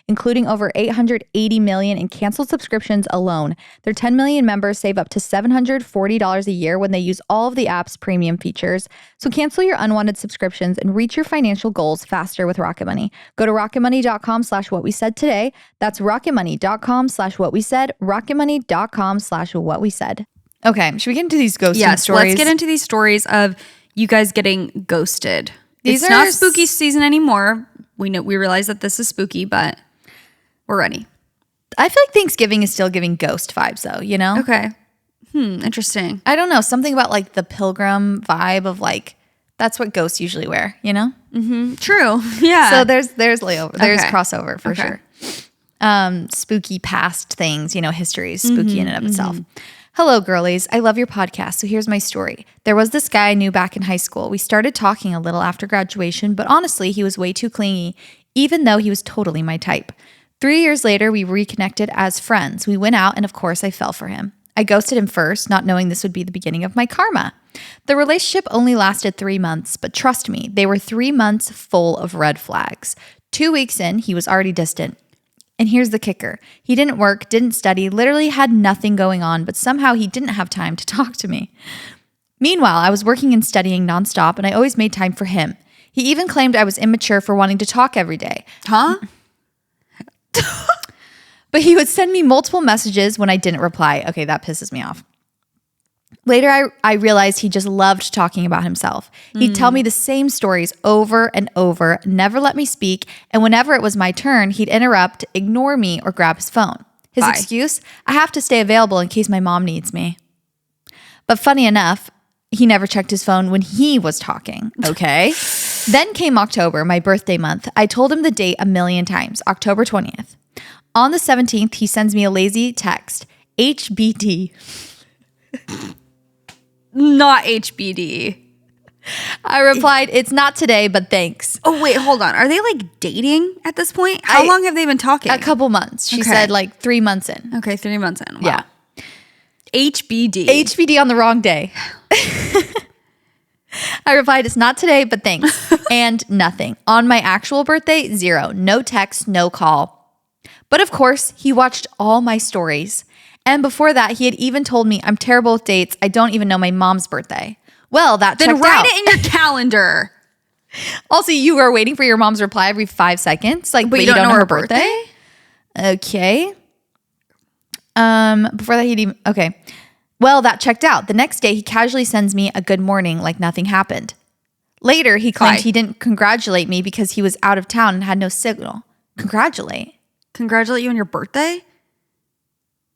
including over $880 million in canceled subscriptions alone. Their 10 million members save up to $740 a year when they use all of the app's premium features. So cancel your unwanted subscriptions and reach your financial goals faster with Rocket Money. Go to rocketmoney.com/whatwesaid today. That's rocketmoney.com/whatwesaid, rocketmoney.com/whatwesaid. Okay, should we get into these ghosting stories? Let's get into these stories of you guys getting ghosted. It's not spooky season anymore. We realize that this is spooky, but we're ready. I feel like Thanksgiving is still giving ghost vibes though, you know? Okay. Interesting. I don't know, something about like the pilgrim vibe of like, that's what ghosts usually wear, you know? Mm-hmm. True. Yeah. So there's crossover for sure. Spooky past things, history is spooky in and of itself. Hello, girlies. I love your podcast. So here's my story. There was this guy I knew back in high school. We started talking a little after graduation, but honestly, he was way too clingy, even though he was totally my type. 3 years later, we reconnected as friends. We went out, and of course, I fell for him. I ghosted him first, not knowing this would be the beginning of my karma. The relationship only lasted 3 months, but trust me, they were 3 months full of red flags. 2 weeks in, he was already distant. And here's the kicker. He didn't work, didn't study, literally had nothing going on, but somehow he didn't have time to talk to me. Meanwhile, I was working and studying nonstop, and I always made time for him. He even claimed I was immature for wanting to talk every day. Huh? But he would send me multiple messages when I didn't reply. Okay, that pisses me off. Later, I realized he just loved talking about himself. He'd tell me the same stories over and over, never let me speak, and whenever it was my turn, he'd interrupt, ignore me, or grab his phone. His Bye. excuse? I have to stay available in case my mom needs me. But funny enough, he never checked his phone when he was talking, okay? Then came October, my birthday month. I told him the date a million times, October 20th. On the 17th, he sends me a lazy text, HBD. Not HBD. I replied, it's not today, but thanks. Oh, wait, hold on. Are they like dating at this point? How long have they been talking? A couple months. She said like 3 months in. Okay, 3 months in. Wow. Yeah. HBD. HBD on the wrong day. I replied, it's not today, but thanks. And nothing. On my actual birthday, 0. No text, no call. But of course, he watched all my stories. And before that, he had even told me I'm terrible with dates. I don't even know my mom's birthday. Well, that checked out. Then write it in your calendar. Also, you are waiting for your mom's reply every 5 seconds. Like, but you don't know her birthday? Okay. Before that, he'd even, okay. Well, that checked out. The next day, he casually sends me a good morning like nothing happened. Later, he claimed he didn't congratulate me because he was out of town and had no signal. Congratulate you on your birthday?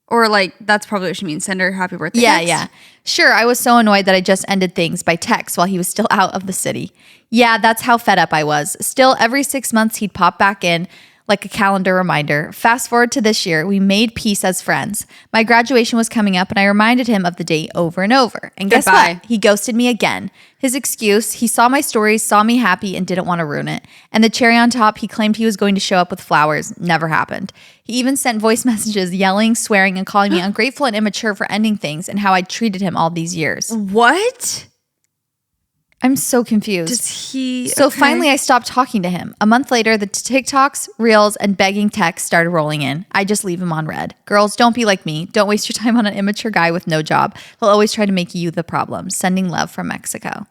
Or like, that's probably what she means. Send her happy birthday. Yeah. Sure, I was so annoyed that I just ended things by text while he was still out of the city. Yeah, that's how fed up I was. Still, every 6 months, he'd pop back in like a calendar reminder. Fast forward to this year, we made peace as friends. My graduation was coming up and I reminded him of the date over and over. And guess what? He ghosted me again. His excuse, he saw my stories, saw me happy and didn't want to ruin it. And the cherry on top, he claimed he was going to show up with flowers. Never happened. He even sent voice messages yelling, swearing, and calling me ungrateful and immature for ending things and how I treated him all these years. What? I'm so confused. Does he? So finally, I stopped talking to him. A month later, the TikToks, Reels, and begging texts started rolling in. I just leave him on red. Girls, don't be like me. Don't waste your time on an immature guy with no job. He'll always try to make you the problem. Sending love from Mexico.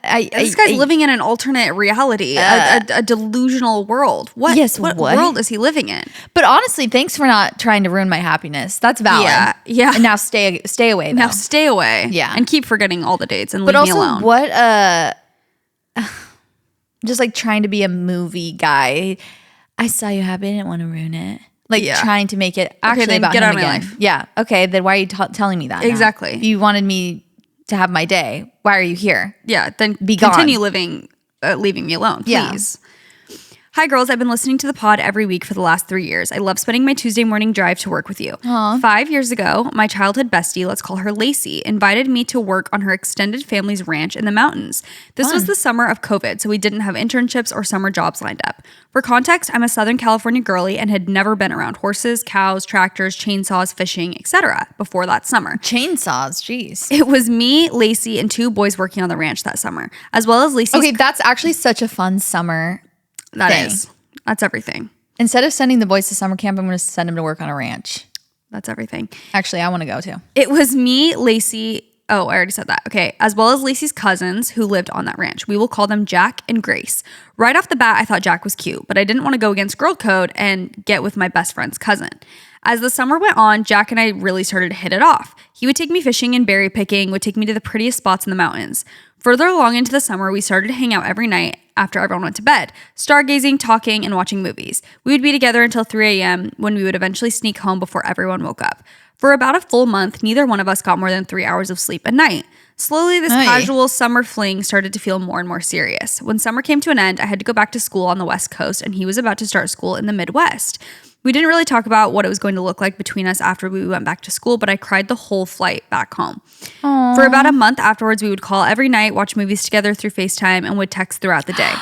This guy's living in an alternate reality, a delusional world. What? Yes, what what world is he living in? But honestly, thanks for not trying to ruin my happiness. That's valid. Yeah. And now stay away. Though. Now stay away. Yeah. And keep forgetting all the dates and leave but me also, alone. what? Just like trying to be a movie guy. I saw you happy. I didn't want to ruin it. Like trying to make it actually then about get him out of my again. life. Yeah. Okay. Then why are you telling me that? Exactly. Now? If you wanted me to have my day, why are you here? Yeah. Then Be continue gone. leaving me alone, please. Yeah. Hi, girls. I've been listening to the pod every week for the last 3 years. I love spending my Tuesday morning drive to work with you. Aww. 5 years ago, my childhood bestie, let's call her Lacey, invited me to work on her extended family's ranch in the mountains. This was the summer of COVID, so we didn't have internships or summer jobs lined up. For context, I'm a Southern California girly and had never been around horses, cows, tractors, chainsaws, fishing, etc. before that summer. Chainsaws, jeez. It was me, Lacey, and 2 boys working on the ranch that summer, as well as Lacey's... Okay, that's actually such a fun summer thing. That's everything. Instead of sending the boys to summer camp, I'm going to send them to work on a ranch. That's everything. Actually, I want to go too. It was me, Lacey. Oh, I already said that. Okay. As well as Lacey's cousins who lived on that ranch. We will call them Jack and Grace. Right off the bat, I thought Jack was cute, but I didn't want to go against girl code and get with my best friend's cousin. As the summer went on, Jack and I really started to hit it off. He would take me fishing and berry picking, would take me to the prettiest spots in the mountains. Further along into the summer, we started to hang out every night after everyone went to bed, stargazing, talking, and watching movies. We would be together until 3 a.m. when we would eventually sneak home before everyone woke up. For about a full month, neither one of us got more than 3 hours of sleep a night. Slowly, this casual summer fling started to feel more and more serious. When summer came to an end, I had to go back to school on the West Coast, and he was about to start school in the Midwest. We didn't really talk about what it was going to look like between us after we went back to school, but I cried the whole flight back home. Aww. For about a month afterwards, we would call every night, watch movies together through FaceTime, and would text throughout the day.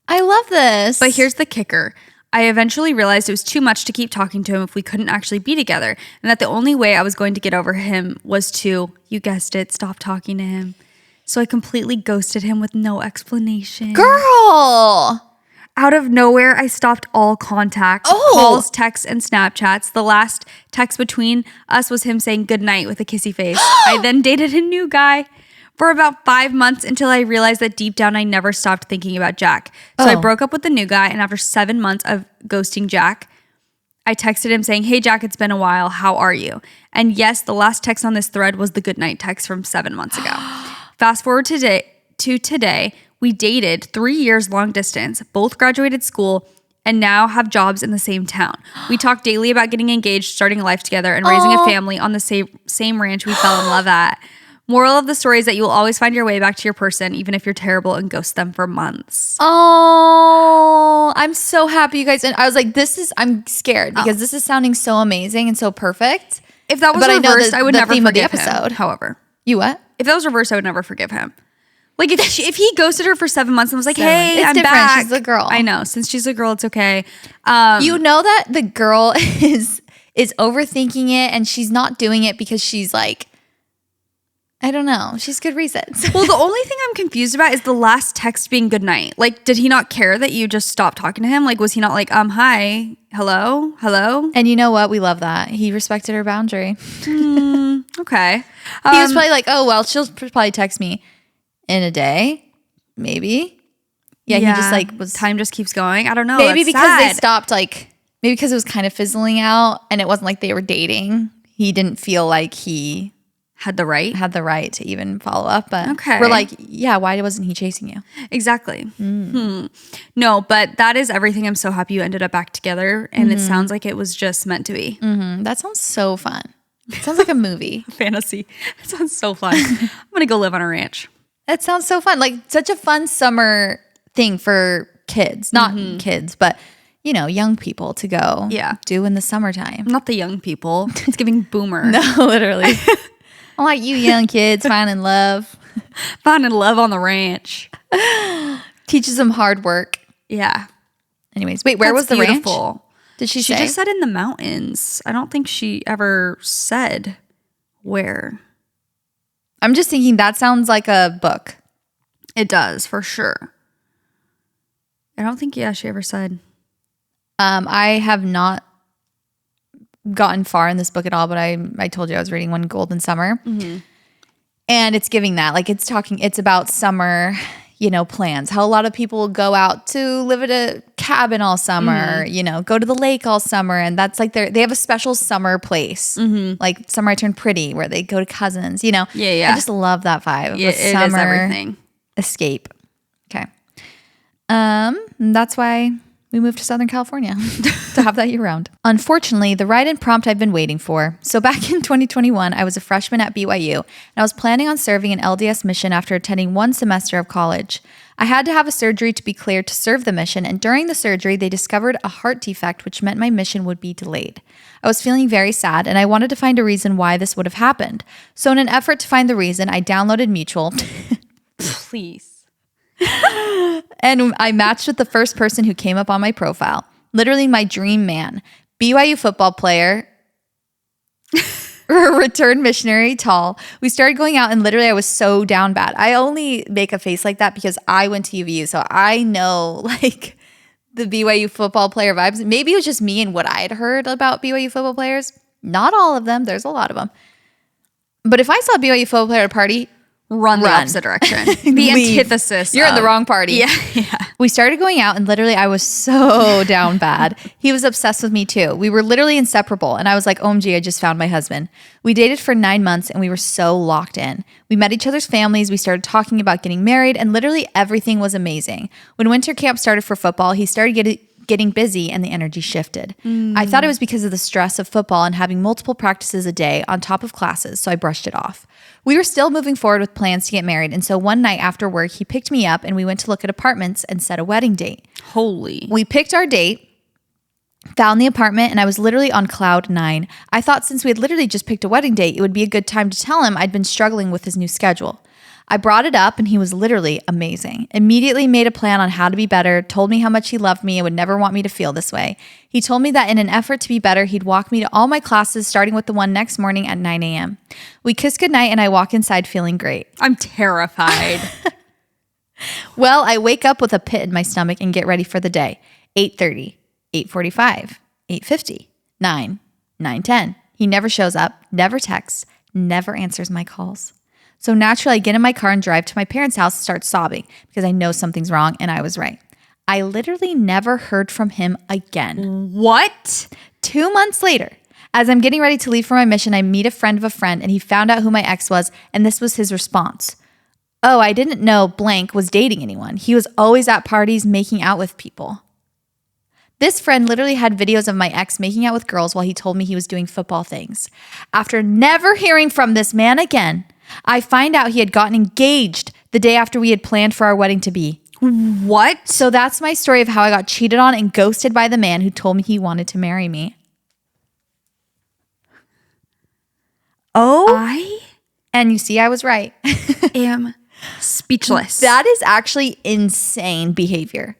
I love this. But here's the kicker. I eventually realized it was too much to keep talking to him if we couldn't actually be together, and that the only way I was going to get over him was to, you guessed it, stop talking to him. So I completely ghosted him with no explanation. Girl! Out of nowhere, I stopped all contact, calls, texts, and Snapchats. The last text between us was him saying goodnight with a kissy face. I then dated a new guy for about 5 months until I realized that deep down I never stopped thinking about Jack. So I broke up with the new guy, and after 7 months of ghosting Jack, I texted him saying, hey, Jack, it's been a while. How are you? And yes, the last text on this thread was the goodnight text from 7 months ago. Fast forward to today, we dated 3 years long distance, both graduated school, and now have jobs in the same town. We talk daily about getting engaged, starting a life together, and raising a family on the same ranch we fell in love at. Moral of the story is that you will always find your way back to your person, even if you're terrible and ghost them for months. Oh, I'm so happy you guys. And I was like, I'm scared because this is sounding so amazing and so perfect. If that was reversed, I would never forgive him. However, you what? If that was reversed, I would never forgive him. Like if he ghosted her for 7 months and was like, hey, it's I'm different. back. She's a girl. I know. Since she's a girl, it's okay. You know that the girl is overthinking it and she's not doing it because she's like, I don't know. She's good reasons. Well, the only thing I'm confused about is the last text being goodnight. Like, did he not care that you just stopped talking to him? Like, was he not like, hi, hello? And you know what? We love that. He respected her boundary. Okay. He was probably like, oh, well, she'll probably text me in a day. Maybe. Yeah, he just like was. Time just keeps going. I don't know. Maybe That's because sad. they stopped maybe because it was kind of fizzling out and it wasn't like they were dating. He didn't feel like he had the right to even follow up. But okay. We're like, yeah, why wasn't he chasing you? Exactly. No, but that is everything. I'm so happy you ended up back together. And it sounds like it was just meant to be. That sounds so fun. It sounds like a movie. Fantasy. It sounds so fun. I'm going to go live on a ranch. That sounds so fun. Like such a fun summer thing for kids. Not kids, but young people to go do in the summertime. Not the young people. It's giving boomer. No, literally. I like you young kids finding love. Finding love on the ranch. Teaches them hard work. Yeah. Anyways, wait, where was the ranch? Did she say? She just said in the mountains. I don't think she ever said where. I'm just thinking that sounds like a book. It does, for sure. I don't think, she ever said. I have not gotten far in this book at all, but I told you I was reading One Golden Summer. And it's giving that. Like it's about summer, plans. How a lot of people go out to live at a cabin all summer, go to the lake all summer. And that's like they have a special summer place. Like Summer I Turned Pretty where they go to cousins, Yeah. I just love that vibe. Yeah, it is everything. Escape. Okay. That's why we moved to Southern California to have that year round. Unfortunately, the write-in prompt I've been waiting for. So back in 2021, I was a freshman at BYU, and I was planning on serving an LDS mission after attending 1 semester of college. I had to have a surgery to be cleared to serve the mission, and during the surgery, they discovered a heart defect, which meant my mission would be delayed. I was feeling very sad, and I wanted to find a reason why this would have happened. So in an effort to find the reason, I downloaded Mutual. Please. And I matched with the first person who came up on my profile. Literally my dream man. BYU football player. Returned missionary, tall. We started going out and literally I was so down bad. I only make a face like that because I went to UVU. So I know like the BYU football player vibes. Maybe it was just me and what I had heard about BYU football players. Not all of them. There's a lot of them. But if I saw a BYU football player at a party, run the opposite direction. The antithesis. You're in the wrong party. Yeah. We started going out and literally I was so down bad. He was obsessed with me too. We were literally inseparable. And I was like, OMG, I just found my husband. We dated for 9 months and we were so locked in. We met each other's families. We started talking about getting married and literally everything was amazing. When winter camp started for football, he started getting busy and the energy shifted. I thought it was because of the stress of football and having multiple practices a day on top of classes, so I brushed it off. We were still moving forward with plans to get married, and so one night after work, he picked me up and we went to look at apartments and set a wedding date. Holy. We picked our date, found the apartment, and I was literally on cloud 9. I thought since we had literally just picked a wedding date, it would be a good time to tell him I'd been struggling with his new schedule. I brought it up and he was literally amazing. Immediately made a plan on how to be better, told me how much he loved me and would never want me to feel this way. He told me that in an effort to be better, he'd walk me to all my classes, starting with the one next morning at 9 a.m. We kissed goodnight and I walk inside feeling great. I'm terrified. Well, I wake up with a pit in my stomach and get ready for the day. 8:30, 8:45, 8:50, 9, 9:10. He never shows up, never texts, never answers my calls. So naturally, I get in my car and drive to my parents' house and start sobbing because I know something's wrong and I was right. I literally never heard from him again. What? 2 months later, as I'm getting ready to leave for my mission, I meet a friend of a friend and he found out who my ex was, and this was his response. Oh, I didn't know blank was dating anyone. He was always at parties making out with people. This friend literally had videos of my ex making out with girls while he told me he was doing football things. After never hearing from this man again, I find out he had gotten engaged the day after we had planned for our wedding to be. What? So that's my story of how I got cheated on and ghosted by the man who told me he wanted to marry me. Oh, and you see, I was right. Am speechless. That is actually insane behavior.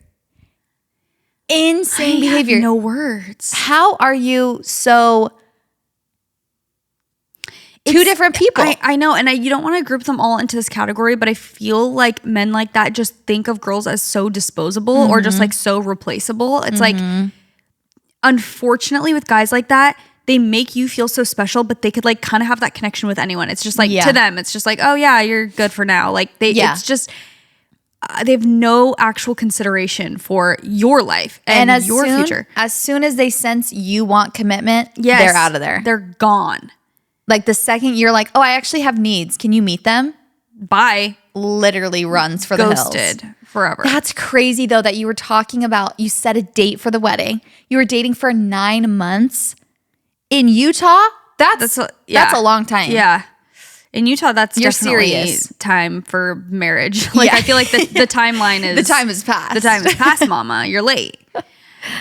Insane behavior. No words. How are you so... Two different people. I know, and you don't want to group them all into this category, but I feel like men like that just think of girls as so disposable or just like so replaceable. It's like, unfortunately with guys like that, they make you feel so special, but they could like kind of have that connection with anyone. It's just like to them, it's just like, oh yeah, you're good for now. Like it's just, they have no actual consideration for your life and your future. As soon as they sense you want commitment, they're out of there. They're gone. Like the second you're like, oh, I actually have needs. Can you meet them? Bye. Literally runs for the hills. Ghosted forever. That's crazy though that you were talking about, you set a date for the wedding. You were dating for 9 months in Utah. That's a long time. Yeah. In Utah, that's You're definitely serious. time for marriage. Like I feel like the timeline is... The time has passed. The time has passed, mama. You're late.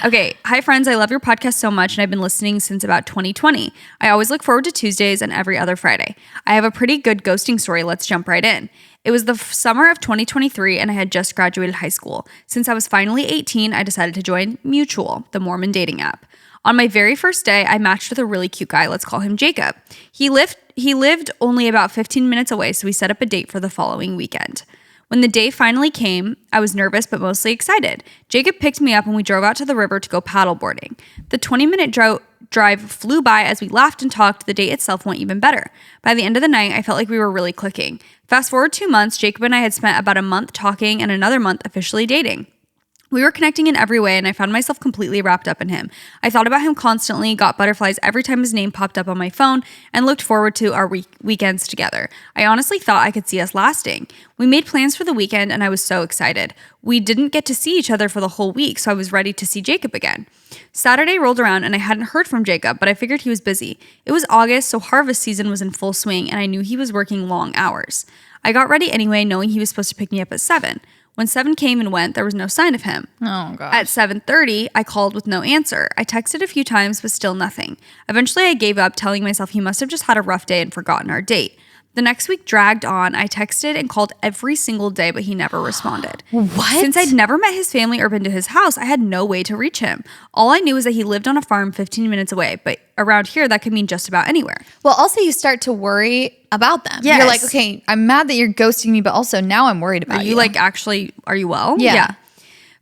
Okay. Hi, friends. I love your podcast so much, and I've been listening since about 2020. I always look forward to Tuesdays and every other Friday. I have a pretty good ghosting story. Let's jump right in. It was the summer of 2023, and I had just graduated high school. Since I was finally 18, I decided to join Mutual, the Mormon dating app. On my very first day, I matched with a really cute guy. Let's call him Jacob. He lived only about 15 minutes away, so we set up a date for the following weekend. When the day finally came, I was nervous but mostly excited. Jacob picked me up and we drove out to the river to go paddleboarding. The 20-minute drive flew by as we laughed and talked. The date itself went even better. By the end of the night, I felt like we were really clicking. Fast forward 2 months, Jacob and I had spent about a month talking and another month officially dating. We were connecting in every way, and I found myself completely wrapped up in him. I thought about him constantly, got butterflies every time his name popped up on my phone, and looked forward to our weekends together. I honestly thought I could see us lasting. We made plans for the weekend, and I was so excited. We didn't get to see each other for the whole week, so I was ready to see Jacob again. Saturday rolled around, and I hadn't heard from Jacob, but I figured he was busy. It was August, so harvest season was in full swing, and I knew he was working long hours. I got ready anyway, knowing he was supposed to pick me up at 7. When 7 came and went, there was no sign of him. Oh, gosh. At 7:30, I called with no answer. I texted a few times, but still nothing. Eventually, I gave up, telling myself he must have just had a rough day and forgotten our date. The next week dragged on. I texted and called every single day, but he never responded. What? Since I'd never met his family or been to his house, I had no way to reach him. All I knew was that he lived on a farm 15 minutes away, but around here, that could mean just about anywhere. Well, also you start to worry about them. Yes. You're like, okay, I'm mad that you're ghosting me, but also now I'm worried about you. Are you well? Yeah.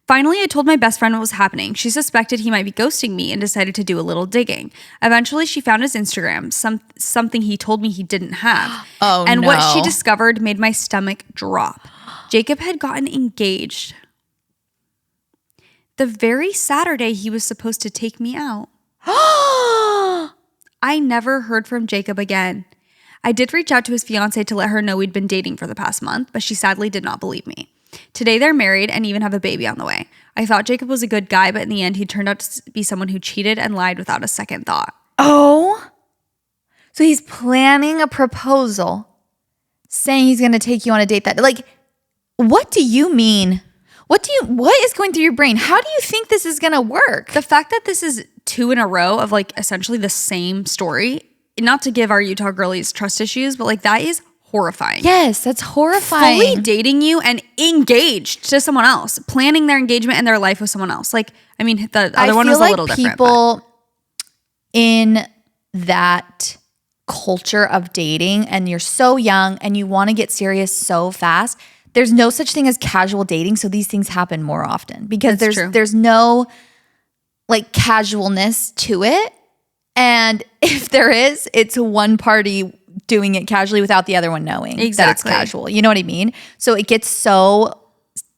Finally, I told my best friend what was happening. She suspected he might be ghosting me and decided to do a little digging. Eventually, she found his Instagram, something he told me he didn't have. And what she discovered made my stomach drop. Jacob had gotten engaged the very Saturday he was supposed to take me out. I never heard from Jacob again. I did reach out to his fiance to let her know we'd been dating for the past month, but she sadly did not believe me. Today they're married and even have a baby on the way. I thought Jacob was a good guy, but in the end he turned out to be someone who cheated and lied without a second thought. Oh, so he's planning a proposal, saying he's going to take you on a date what do you mean? What is going through your brain? How do you think this is going to work? The fact that this is 2 in a row of essentially the same story, not to give our Utah girlies trust issues, but that is horrifying. Yes, that's horrifying. Fully dating you and engaged to someone else, planning their engagement and their life with someone else. Like, I mean, the other one was a little different. People in that culture of dating, and you're so young and you want to get serious so fast, there's no such thing as casual dating. So these things happen more often because there's no like casualness to it. And if there is, it's one party doing it casually without the other one knowing that it's casual. You know what I mean? So it gets so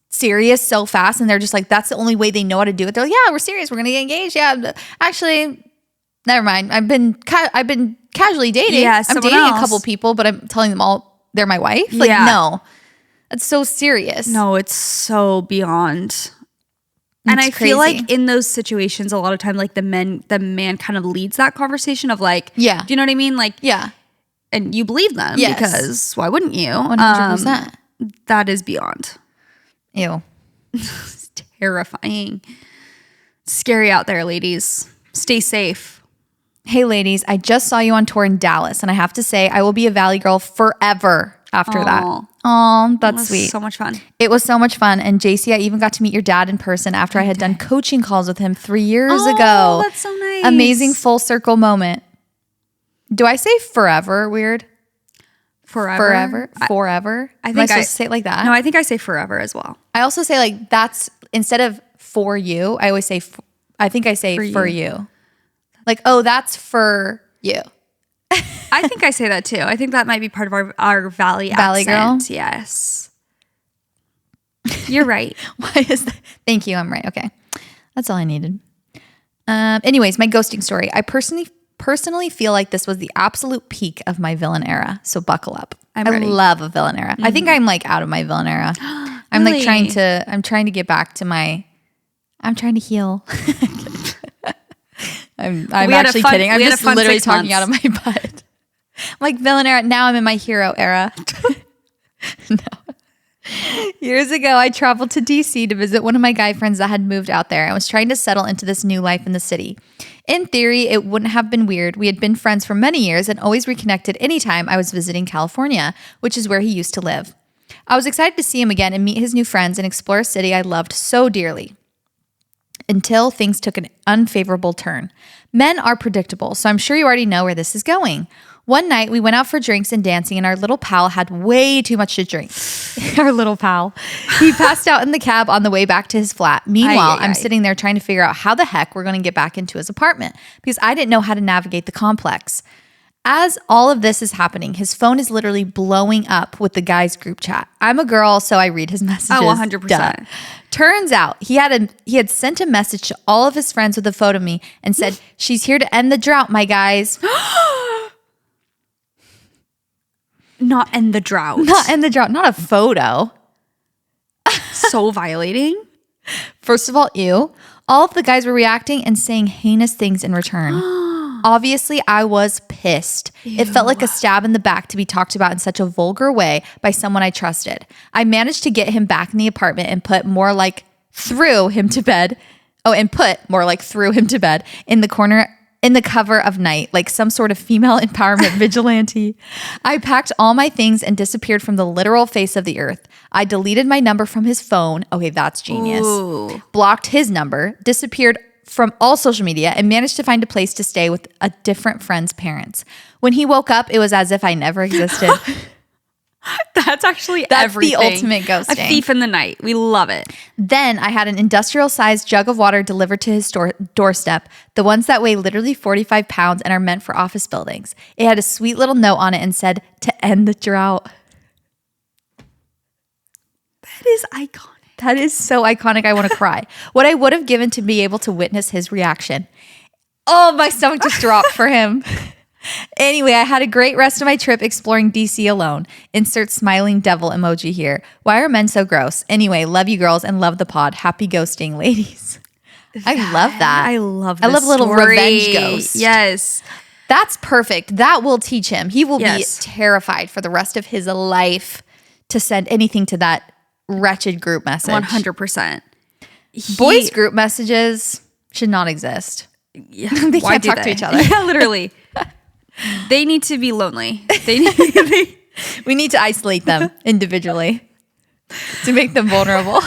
serious so fast, and they're just like, that's the only way they know how to do it. They're like, yeah, we're serious. We're going to get engaged. Yeah, actually, never mind. I've been casually dating. Yeah, I'm dating a couple people, but I'm telling them all they're my wife. Like, no, that's so serious. No, it's so beyond. And I feel like in those situations, a lot of time, like the man kind of leads that conversation of like, do you know what I mean? Like, and you believe them because why wouldn't you? 100%. That is beyond. Ew. It's terrifying. Scary out there, ladies. Stay safe. Hey, ladies, I just saw you on tour in Dallas, and I have to say I will be a Valley girl forever after that. Oh, that's sweet. So much fun. It was so much fun. And Jaci, I even got to meet your dad in person after I had done coaching calls with him 3 years ago. That's so nice. Amazing full circle moment. Do I say forever weird? Forever? Forever? I think Am I supposed to say it like that? No, I think I say forever as well. I also say like that's, instead of for you, I always say, I think I say for you. Like, oh, that's for you. I think I say that too. I think that might be part of our Valley accent. Girl? Yes. You're right. Why is that? Thank you. I'm right. Okay. That's all I needed. Anyways, my ghosting story. I personally feel like this was the absolute peak of my villain era. So buckle up. I love a villain era. I think I'm like out of my villain era. I'm really? like I'm trying to get back to I'm trying to heal. I'm actually kidding. I'm just literally talking out of my butt. I'm like villain era. Now I'm in my hero era. No. Years ago, I traveled to DC to visit one of my guy friends that had moved out there and was trying to settle into this new life in the city. In theory, it wouldn't have been weird. We had been friends for many years and always reconnected anytime I was visiting California, which is where he used to live. I was excited to see him again and meet his new friends and explore a city I loved so dearly. Until things took an unfavorable turn. Men are predictable, so I'm sure you already know where this is going. One night, we went out for drinks and dancing, and our little pal had way too much to drink. Our little pal. He passed out in the cab on the way back to his flat. Meanwhile, I'm sitting there trying to figure out how the heck we're going to get back into his apartment because I didn't know how to navigate the complex. As all of this is happening, his phone is literally blowing up with the guys' group chat. I'm a girl, so I read his messages. Oh, 100%. Duh. Turns out he had sent a message to all of his friends with a photo of me and said, "She's here to end the drought, my guys." Not end the drought. Not end the drought. Not a photo. So violating. First of all, ew. All of the guys were reacting and saying heinous things in return. Obviously, I was pissed. Ew. It felt like a stab in the back to be talked about in such a vulgar way by someone I trusted. I managed to get him back in the apartment and put more like threw him to bed. Oh, and put more like threw him to bed in the corner in the cover of night, like some sort of female empowerment vigilante. I packed all my things and disappeared from the literal face of the earth. I deleted my number from his phone. Okay, that's genius. Ooh. Blocked his number, disappeared from all social media, and managed to find a place to stay with a different friend's parents. When he woke up, it was as if I never existed. That's everything. The ultimate ghosting. A thief in the night. We love it. Then I had an industrial-sized jug of water delivered to his doorstep, the ones that weigh literally 45 pounds and are meant for office buildings. It had a sweet little note on it and said, "To end the drought." That is iconic. That is so iconic. I want to cry. What I would have given to be able to witness his reaction. Oh, my stomach just dropped for him. Anyway, I had a great rest of my trip exploring DC alone. Insert smiling devil emoji here. Why are men so gross? Anyway, love you girls and love the pod. Happy ghosting, ladies. I love that. I love this I love a little story. Revenge ghost. Yes. That's perfect. That will teach him. He will be terrified for the rest of his life to send anything to that wretched group message. 100%. Boys group messages should not exist. Yeah, they can't talk to each other. Yeah, literally. They need to be lonely. We need to isolate them individually to make them vulnerable.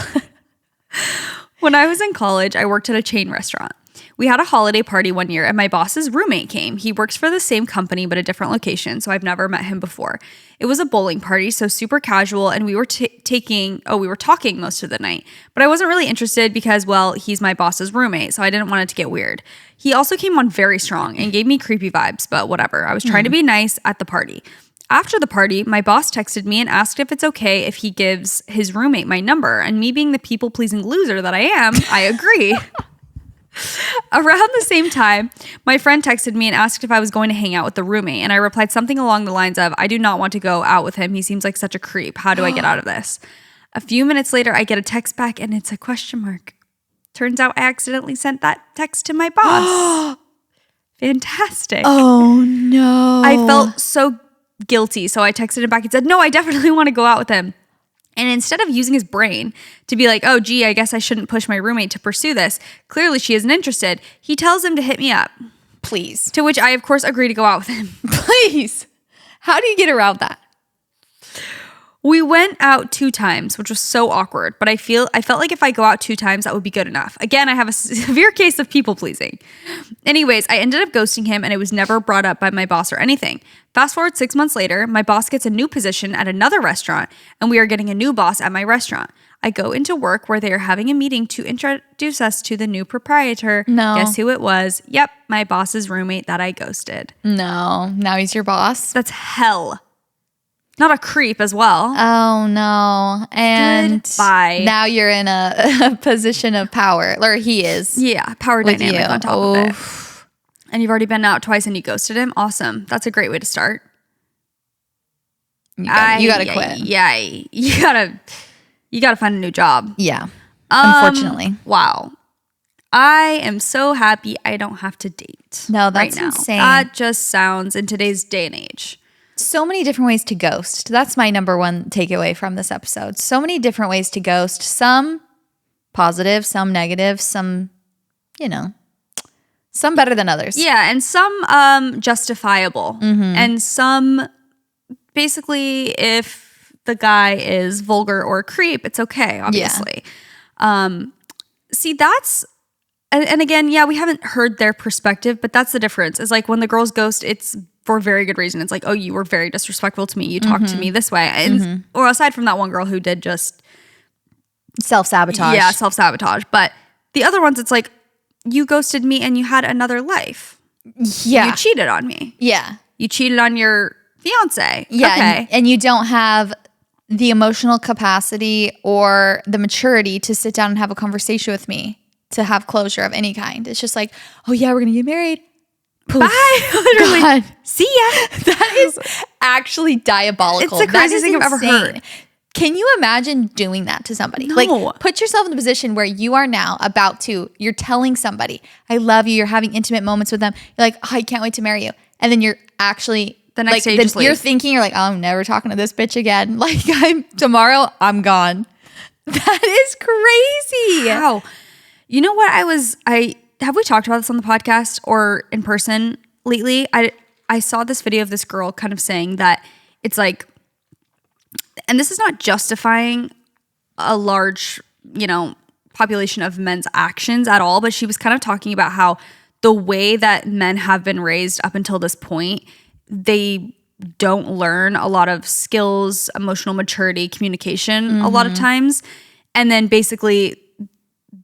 When I was in college, I worked at a chain restaurant. We had a holiday party one year and my boss's roommate came. He works for the same company but a different location, so I've never met him before. It was a bowling party, so super casual, and we were talking most of the night. But I wasn't really interested because, well, he's my boss's roommate, so I didn't want it to get weird. He also came on very strong and gave me creepy vibes, but whatever. I was trying to be nice at the party. After the party, my boss texted me and asked if it's okay if he gives his roommate my number, and me being the people-pleasing loser that I am, I agree. Around the same time, my friend texted me and asked if I was going to hang out with the roommate, and I replied something along the lines of, I do not want to go out with him. He seems like such a creep. How do I get out of this? A few minutes later, I get a text back and it's a question mark. Turns out I accidentally sent that text to my boss. Fantastic. Oh, no. I felt so guilty, so I texted him back and said, no, I definitely want to go out with him. And instead of using his brain to be like, oh, gee, I guess I shouldn't push my roommate to pursue this. Clearly, she isn't interested. He tells him to hit me up. Please. To which I, of course, agree to go out with him. Please. How do you get around that? We went out 2 times, which was so awkward, but I felt like if I go out 2 times, that would be good enough. Again, I have a severe case of people pleasing. Anyways, I ended up ghosting him and it was never brought up by my boss or anything. Fast forward 6 months later, my boss gets a new position at another restaurant and we are getting a new boss at my restaurant. I go into work where they are having a meeting to introduce us to the new proprietor. No. Guess who it was? Yep, my boss's roommate that I ghosted. No. Now he's your boss? That's hell. Not a creep as well. Oh, no. And Goodbye. Now you're in a position of power. Or he is. Yeah, power with dynamic you. on top of it. And you've already been out twice and you ghosted him. Awesome. That's a great way to start. You gotta quit. Yeah, you gotta find a new job. Yeah. Unfortunately. Wow. I am so happy I don't have to date. No, that's right now. insane. That just sounds in today's day and age. So many different ways to ghost. That's my number one takeaway from this episode. So many different ways to ghost. Some positive, some negative, some better than others. Yeah, and some justifiable. And some basically if the guy is vulgar or a creep, it's okay, obviously. Yeah. See, that's and again, yeah, we haven't heard their perspective, but that's the difference. Is like when the girls ghost, it's for a very good reason. It's like, oh, you were very disrespectful to me. You talked to me this way. And, or aside from that one girl who did just self-sabotage. Yeah, self-sabotage. But the other ones, it's like, you ghosted me and you had another life. Yeah. You cheated on me. Yeah. You cheated on your fiance. Yeah. Okay. And you don't have the emotional capacity or the maturity to sit down and have a conversation with me to have closure of any kind. It's just like, oh yeah, we're going to get married. Poof. Bye. Literally. God. See ya. That is actually diabolical. It's the craziest thing I've ever heard. Can you imagine doing that to somebody? No. Like, put yourself in the position where you are now you're telling somebody, I love you, you're having intimate moments with them. You're like, oh, I can't wait to marry you. And then you're actually, the next day you you're thinking, you're like, oh, I'm never talking to this bitch again. Like, tomorrow, I'm gone. That is crazy. Wow. You know what have we talked about this on the podcast or in person lately? I saw this video of this girl kind of saying that it's like, and this is not justifying a large, population of men's actions at all, but she was kind of talking about how the way that men have been raised up until this point, they don't learn a lot of skills, emotional maturity, communication a lot of times. And then basically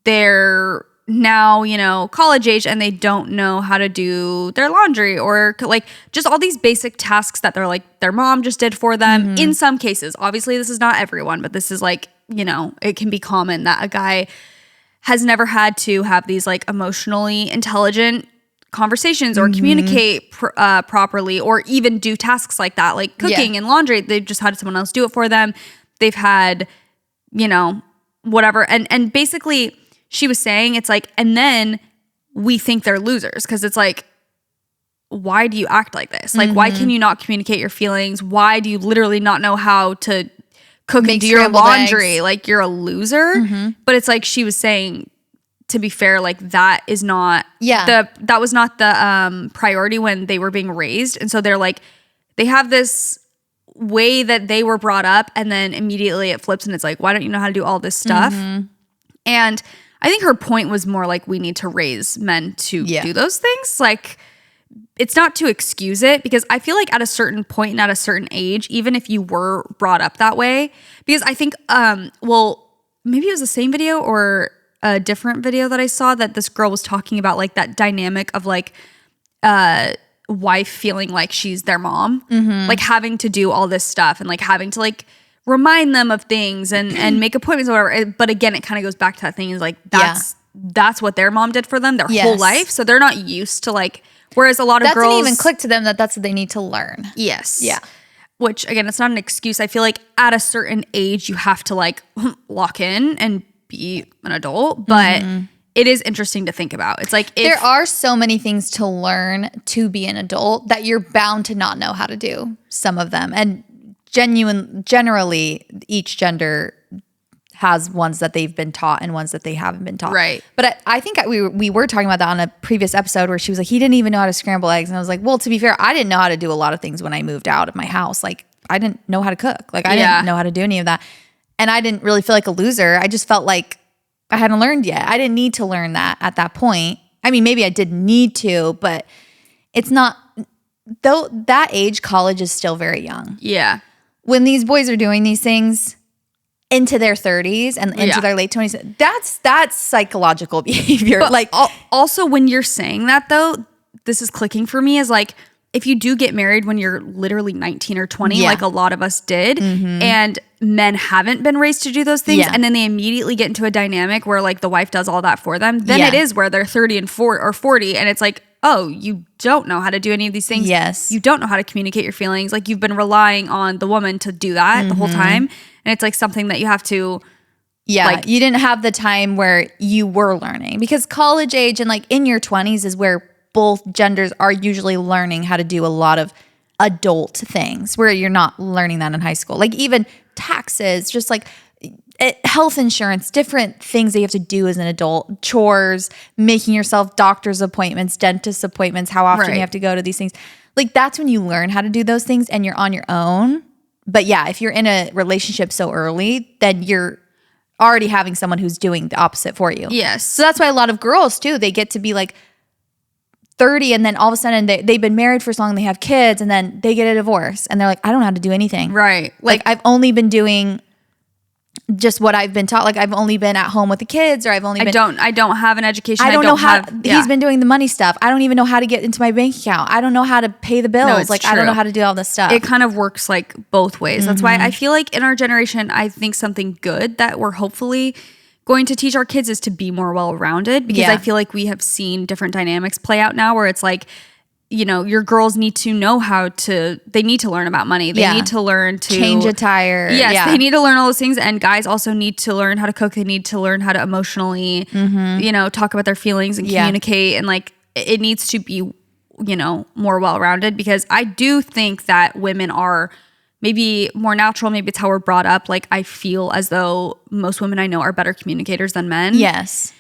they're now, college age and they don't know how to do their laundry or like just all these basic tasks that they're like their mom just did for them in some cases. Obviously, this is not everyone, but this is like, it can be common that a guy has never had to have these like emotionally intelligent conversations or communicate properly or even do tasks like that, like cooking and laundry. They've just had someone else do it for them. They've had, whatever. And basically, she was saying it's like, and then we think they're losers because it's like, why do you act like this? Like, why can you not communicate your feelings? Why do you literally not know how to cook and do your laundry? Eggs. Like, you're a loser. But it's like she was saying, to be fair, like that is not that was not the priority when they were being raised. And so they're like, they have this way that they were brought up, and then immediately it flips and it's like, why don't you know how to do all this stuff? And I think her point was more like, we need to raise men to do those things. Like, it's not to excuse it, because I feel like at a certain point and at a certain age, even if you were brought up that way, because I think, maybe it was the same video or a different video that I saw that this girl was talking about, like that dynamic of like wife feeling like she's their mom, like having to do all this stuff and like having to like remind them of things and make appointments or whatever. But again, it kind of goes back to that thing is like, that's what their mom did for them their whole life. So they're not used to like, whereas a lot of girls. That didn't even click to them that that's what they need to learn. Yes. Yeah. Which again, it's not an excuse. I feel like at a certain age, you have to like lock in and be an adult, but it is interesting to think about. It's like there are so many things to learn to be an adult that you're bound to not know how to do some of them. And generally, each gender has ones that they've been taught and ones that they haven't been taught. Right. But I think we were talking about that on a previous episode where she was like, he didn't even know how to scramble eggs. And I was like, well, to be fair, I didn't know how to do a lot of things when I moved out of my house. Like, I didn't know how to cook. Like, I didn't know how to do any of that. And I didn't really feel like a loser. I just felt like I hadn't learned yet. I didn't need to learn that at that point. I mean, maybe I did need to, but it's not, though that age, college is still very young. Yeah. When these boys are doing these things into their 30s and into their late 20s, that's psychological behavior. But like also when you're saying that though, this is clicking for me is like, if you do get married when you're literally 19 or 20, like a lot of us did, and men haven't been raised to do those things, and then they immediately get into a dynamic where like the wife does all that for them, then it is where they're 30 and 40, and it's like, oh, you don't know how to do any of these things. Yes. You don't know how to communicate your feelings. Like, you've been relying on the woman to do that the whole time, and it's like something that you have to... Yeah, like, you didn't have the time where you were learning, because college age and like in your 20s is where both genders are usually learning how to do a lot of adult things where you're not learning that in high school. Like even taxes, just like health insurance, different things that you have to do as an adult, chores, making yourself doctor's appointments, dentist appointments, how often you have to go to these things. Like that's when you learn how to do those things and you're on your own. But yeah, if you're in a relationship so early, then you're already having someone who's doing the opposite for you. Yes. So that's why a lot of girls too, they get to be like 30 and then all of a sudden they've been married for so long, they have kids, and then they get a divorce and they're like, I don't know how to do anything. Right. Like I've only been doing just what I've been taught. Like I've only been at home with the kids, or I've only been... I don't have an education. I don't know how... He's been doing the money stuff. I don't even know how to get into my bank account. I don't know how to pay the bills. No, it's like true. I don't know how to do all this stuff. It kind of works like both ways. That's why I feel like in our generation, I think something good that we're hopefully going to teach our kids is to be more well-rounded, because I feel like we have seen different dynamics play out now where it's like, you know, your girls need to know they need to learn about money. They need to learn to change a tire. Yes, they need to learn all those things. And guys also need to learn how to cook. They need to learn how to emotionally, you know, talk about their feelings and communicate. And like, it needs to be, you know, more well-rounded, because I do think that women are maybe more natural. Maybe it's how we're brought up. Like, I feel as though most women I know are better communicators than men. Yes.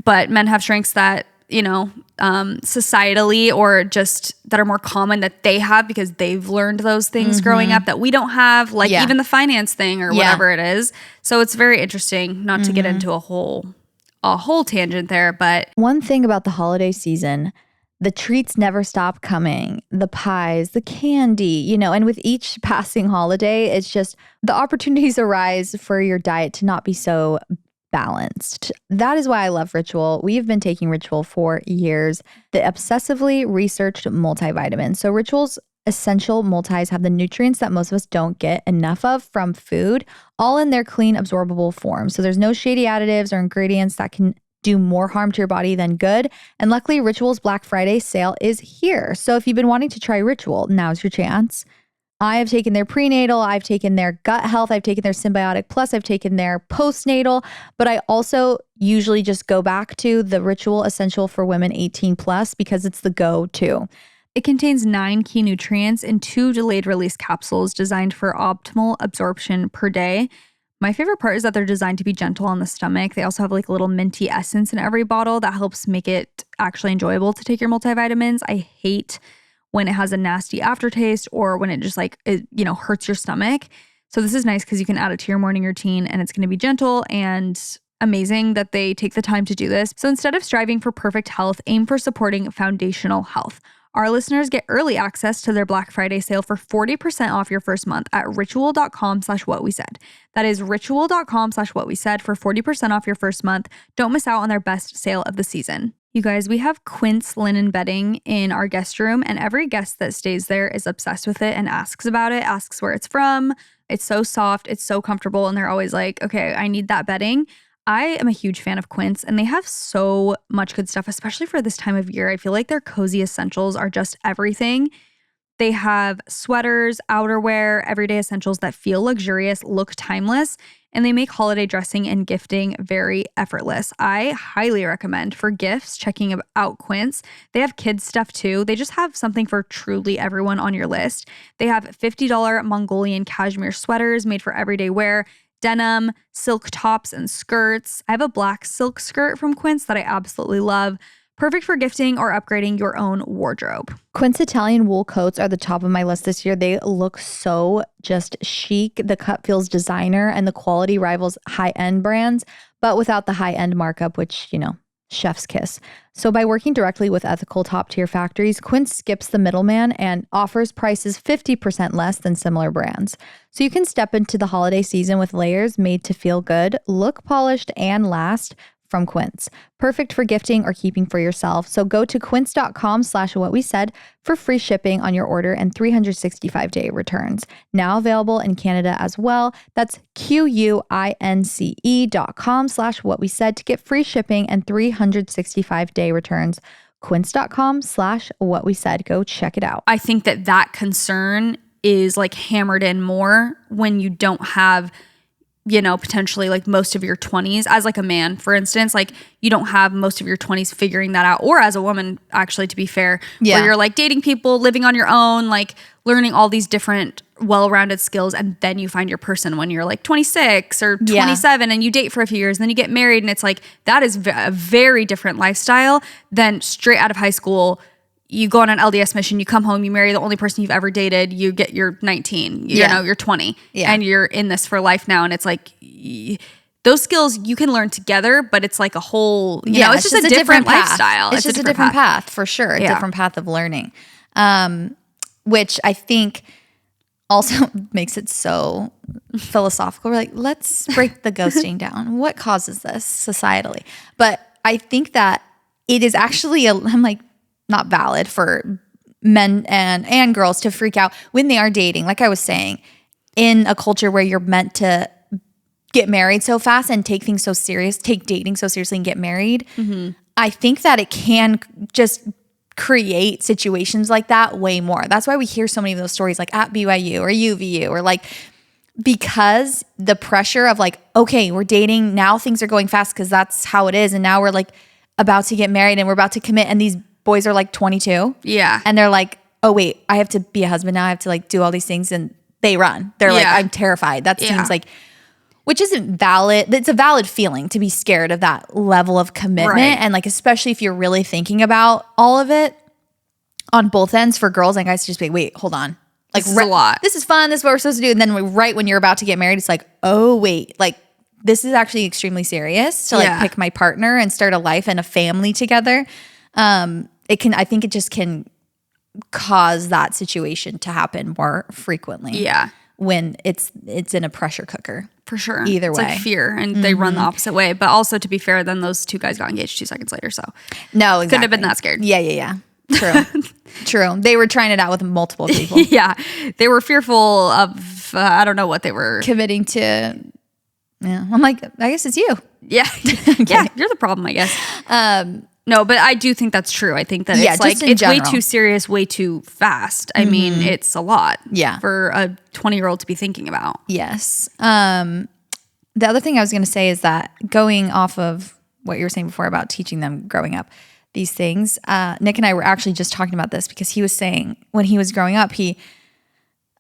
But men have strengths that, you know, societally or just that are more common that they have because they've learned those things growing up that we don't have, like even the finance thing or whatever it is. So it's very interesting, not to get into a whole tangent there. But one thing about the holiday season, the treats never stop coming, the pies, the candy, you know, and with each passing holiday, it's just the opportunities arise for your diet to not be so balanced. That is why I love Ritual. We've been taking Ritual for years. The obsessively researched multivitamin. So Ritual's essential multis have the nutrients that most of us don't get enough of from food, all in their clean, absorbable form. So there's no shady additives or ingredients that can do more harm to your body than good. And luckily, Ritual's Black Friday sale is here. So if you've been wanting to try Ritual, now's your chance. I have taken their prenatal, I've taken their gut health, I've taken their Symbiotic Plus, I've taken their postnatal, but I also usually just go back to the Ritual Essential for Women 18 Plus because it's the go-to. It contains 9 key nutrients in 2 delayed release capsules designed for optimal absorption per day. My favorite part is that they're designed to be gentle on the stomach. They also have like a little minty essence in every bottle that helps make it actually enjoyable to take your multivitamins. I hate when it has a nasty aftertaste or when it just like, it, you know, hurts your stomach. So this is nice because you can add it to your morning routine and it's going to be gentle and amazing that they take the time to do this. So instead of striving for perfect health, aim for supporting foundational health. Our listeners get early access to their Black Friday sale for 40% off your first month at ritual.com/whatwesaid. That is ritual.com/whatwesaid for 40% off your first month. Don't miss out on their best sale of the season. You guys, we have Quince linen bedding in our guest room, and every guest that stays there is obsessed with it and asks about it, asks where it's from. It's so soft, it's so comfortable, and they're always like, okay, I need that bedding. I am a huge fan of Quince, and they have so much good stuff, especially for this time of year. I feel like their cozy essentials are just everything. They have sweaters, outerwear, everyday essentials that feel luxurious, look timeless, and they make holiday dressing and gifting very effortless. I highly recommend for gifts checking out Quince. They have kids stuff too. They just have something for truly everyone on your list. They have $50 Mongolian cashmere sweaters made for everyday wear, denim, silk tops, and skirts. I have a black silk skirt from Quince that I absolutely love. Perfect for gifting or upgrading your own wardrobe. Quince Italian wool coats are the top of my list this year. They look so just chic. The cut feels designer and the quality rivals high-end brands, but without the high-end markup, which, you know, chef's kiss. So by working directly with ethical top-tier factories, Quince skips the middleman and offers prices 50% less than similar brands. So you can step into the holiday season with layers made to feel good, look polished, and last from Quince. Perfect for gifting or keeping for yourself. So go to quince.com/whatwesaid for free shipping on your order and 365-day returns. Now available in Canada as well. That's QUINCE.com/whatwesaid to get free shipping and 365-day returns. Quince.com/whatwesaid. Go check it out. I think that concern is like hammered in more when you don't have, you know, potentially like most of your 20s as like a man, for instance, like you don't have most of your 20s figuring that out, or as a woman, actually, to be fair, where you're like dating people, living on your own, like learning all these different well-rounded skills. And then you find your person when you're like 26 or 27 and you date for a few years and then you get married. And it's like, that is a very different lifestyle than straight out of high school. You go on an LDS mission, you come home, you marry the only person you've ever dated, you're 19, you know, you're 20, and you're in this for life now. And it's like, those skills you can learn together, but it's like a whole, you know, it's just a different lifestyle. It's just a different path for sure. A different path of learning, which I think also makes it so philosophical. We're like, let's break the ghosting down. What causes this societally? But I think that it is actually, I'm like, not valid for men and girls to freak out when they are dating. Like I was saying, in a culture where you're meant to get married so fast and take things so serious, take dating so seriously and get married, I think that it can just create situations like that way more. That's why we hear so many of those stories like at BYU or UVU or like, because the pressure of like, okay, we're dating, now things are going fast because that's how it is. And now we're like about to get married and we're about to commit, and these boys are like 22. Yeah. And they're like, oh wait, I have to be a husband now. I have to like do all these things. And they run. They're like, I'm terrified. That seems like, which isn't valid. It's a valid feeling to be scared of that level of commitment. Right. And like, especially if you're really thinking about all of it on both ends. For girls and guys to just be, wait, hold on. Like, this is a lot. This is fun. This is what we're supposed to do. And then right when you're about to get married, it's like, oh wait, like this is actually extremely serious to like pick my partner and start a life and a family together. I think it just can cause that situation to happen more frequently. Yeah. When it's in a pressure cooker. For sure. Either way. It's like fear, and they run the opposite way. But also, to be fair, then those two guys got engaged 2 seconds later. So no, exactly. Couldn't have been that scared. Yeah. True. They were trying it out with multiple people. Yeah. They were fearful of, I don't know what they were. Committing to. Yeah. I'm like, I guess it's you. Yeah. Yeah. You're the problem, I guess. No, but I do think that's true. I think that it's like, it's way too serious, way too fast. I mean, it's a lot for a 20-year-old to be thinking about. Yes. The other thing I was going to say is that going off of what you were saying before about teaching them growing up, these things, Nick and I were actually just talking about this because he was saying when he was growing up, he's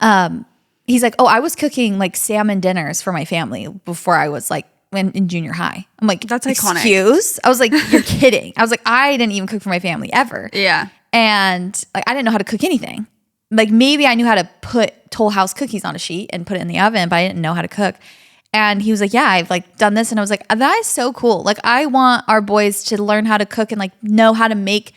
like, oh, I was cooking like salmon dinners for my family before I was like, when in junior high. I'm like, that's iconic. Excuse? I was like, you're kidding. I was like, I didn't even cook for my family ever. Yeah. And like, I didn't know how to cook anything. Like maybe I knew how to put Toll House cookies on a sheet and put it in the oven, but I didn't know how to cook. And he was like, yeah, I've like done this. And I was like, that is so cool. Like I want our boys to learn how to cook and like know how to make,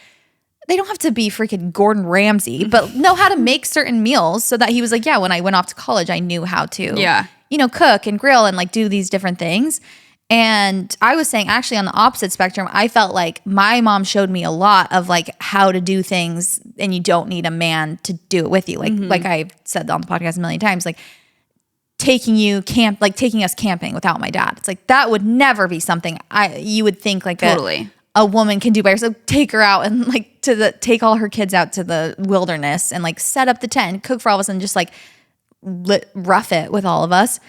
they don't have to be freaking Gordon Ramsay, but know how to make certain meals so that he was like, yeah, when I went off to college, I knew how to, cook and grill and like do these different things. And I was saying actually on the opposite spectrum, I felt like my mom showed me a lot of like how to do things and you don't need a man to do it with you. Like I've said on the podcast a million times, like taking us camping without my dad. It's like that would never be something you would think like a woman can do by herself. Take her out and like take all her kids out to the wilderness and like set up the tent, cook for all of us and just like rough it with all of us.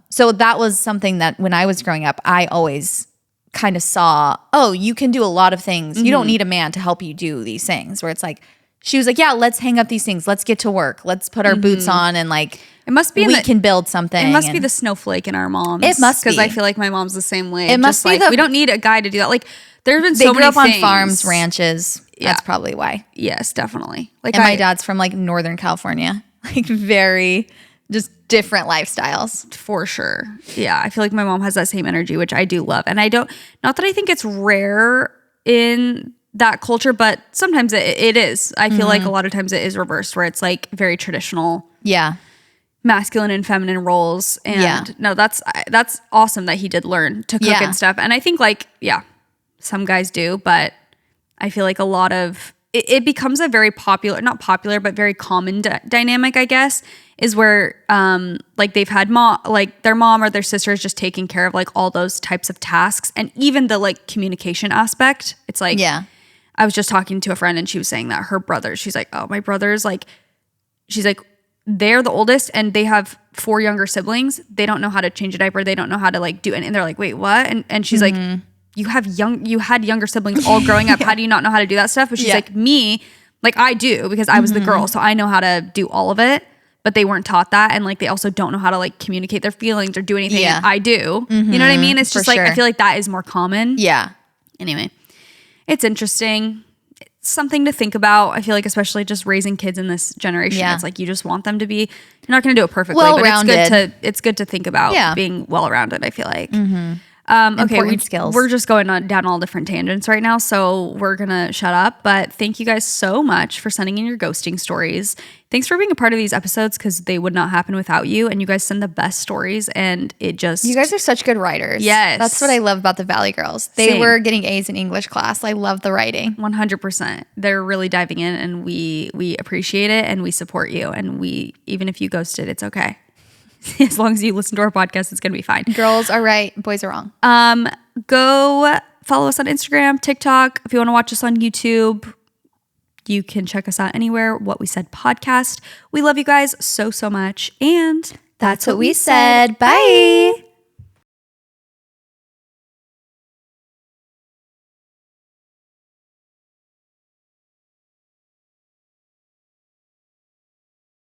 So that was something that when I was growing up, I always kind of saw, oh, you can do a lot of things. You don't need a man to help you do these things, where it's like, she was like, yeah, let's hang up these things. Let's get to work. Let's put our boots on and like, it must be we can build something. It must be the snowflake in our moms. It must be. Because I feel like my mom's the same way. It must be we don't need a guy to do that. Like there have been so many things. They grew up on farms, ranches. Yeah. That's probably why. Yes, definitely. Like my dad's from like Northern California. Like very just different lifestyles. For sure. Yeah. I feel like my mom has that same energy, which I do love. And not that I think it's rare in that culture, but sometimes it is. I feel like a lot of times it is reversed, where it's like very traditional. Yeah. Masculine and feminine roles. And no, that's awesome that he did learn to cook and stuff. And I think like, some guys do, but I feel like a lot of it becomes a very popular, not popular, but very common dynamic, I guess, is where like they've had their mom or their sister is just taking care of like all those types of tasks. And even the like communication aspect, it's like, I was just talking to a friend and she was saying that her brother, she's like, oh, my brother's like, she's like, they're the oldest and they have 4 younger siblings. They don't know how to change a diaper. They don't know how to like do it. And they're like, wait, what? And she's like, you had younger siblings all growing up. How do you not know how to do that stuff? But she's like, me, like I do, because I was the girl. So I know how to do all of it, but they weren't taught that. And like, they also don't know how to like communicate their feelings or do anything. Yeah. And I do. You know what I mean? It's just like, I feel like that is more common. Yeah. Anyway, it's interesting. It's something to think about. I feel like especially just raising kids in this generation, it's like you just want them to be, you're not going to do it perfectly, well-rounded. But it's good to think about being well-rounded, I feel like. Okay, skills. We're just going down all different tangents right now, so we're gonna shut up. But thank you guys so much for sending in your ghosting stories. Thanks for being a part of these episodes, because they would not happen without you. And you guys send the best stories, and you guys are such good writers. Yes, that's what I love about the Valley Girls. They were getting A's in English class. I love the writing. 100%. They're really diving in, and we appreciate it, and we support you. And even if you ghosted, it's okay. As long as you listen to our podcast, it's going to be fine. Girls are right. Boys are wrong. Go follow us on Instagram, TikTok. If you want to watch us on YouTube, you can check us out anywhere. What We Said podcast. We love you guys so, so much. And that's what we said. Bye.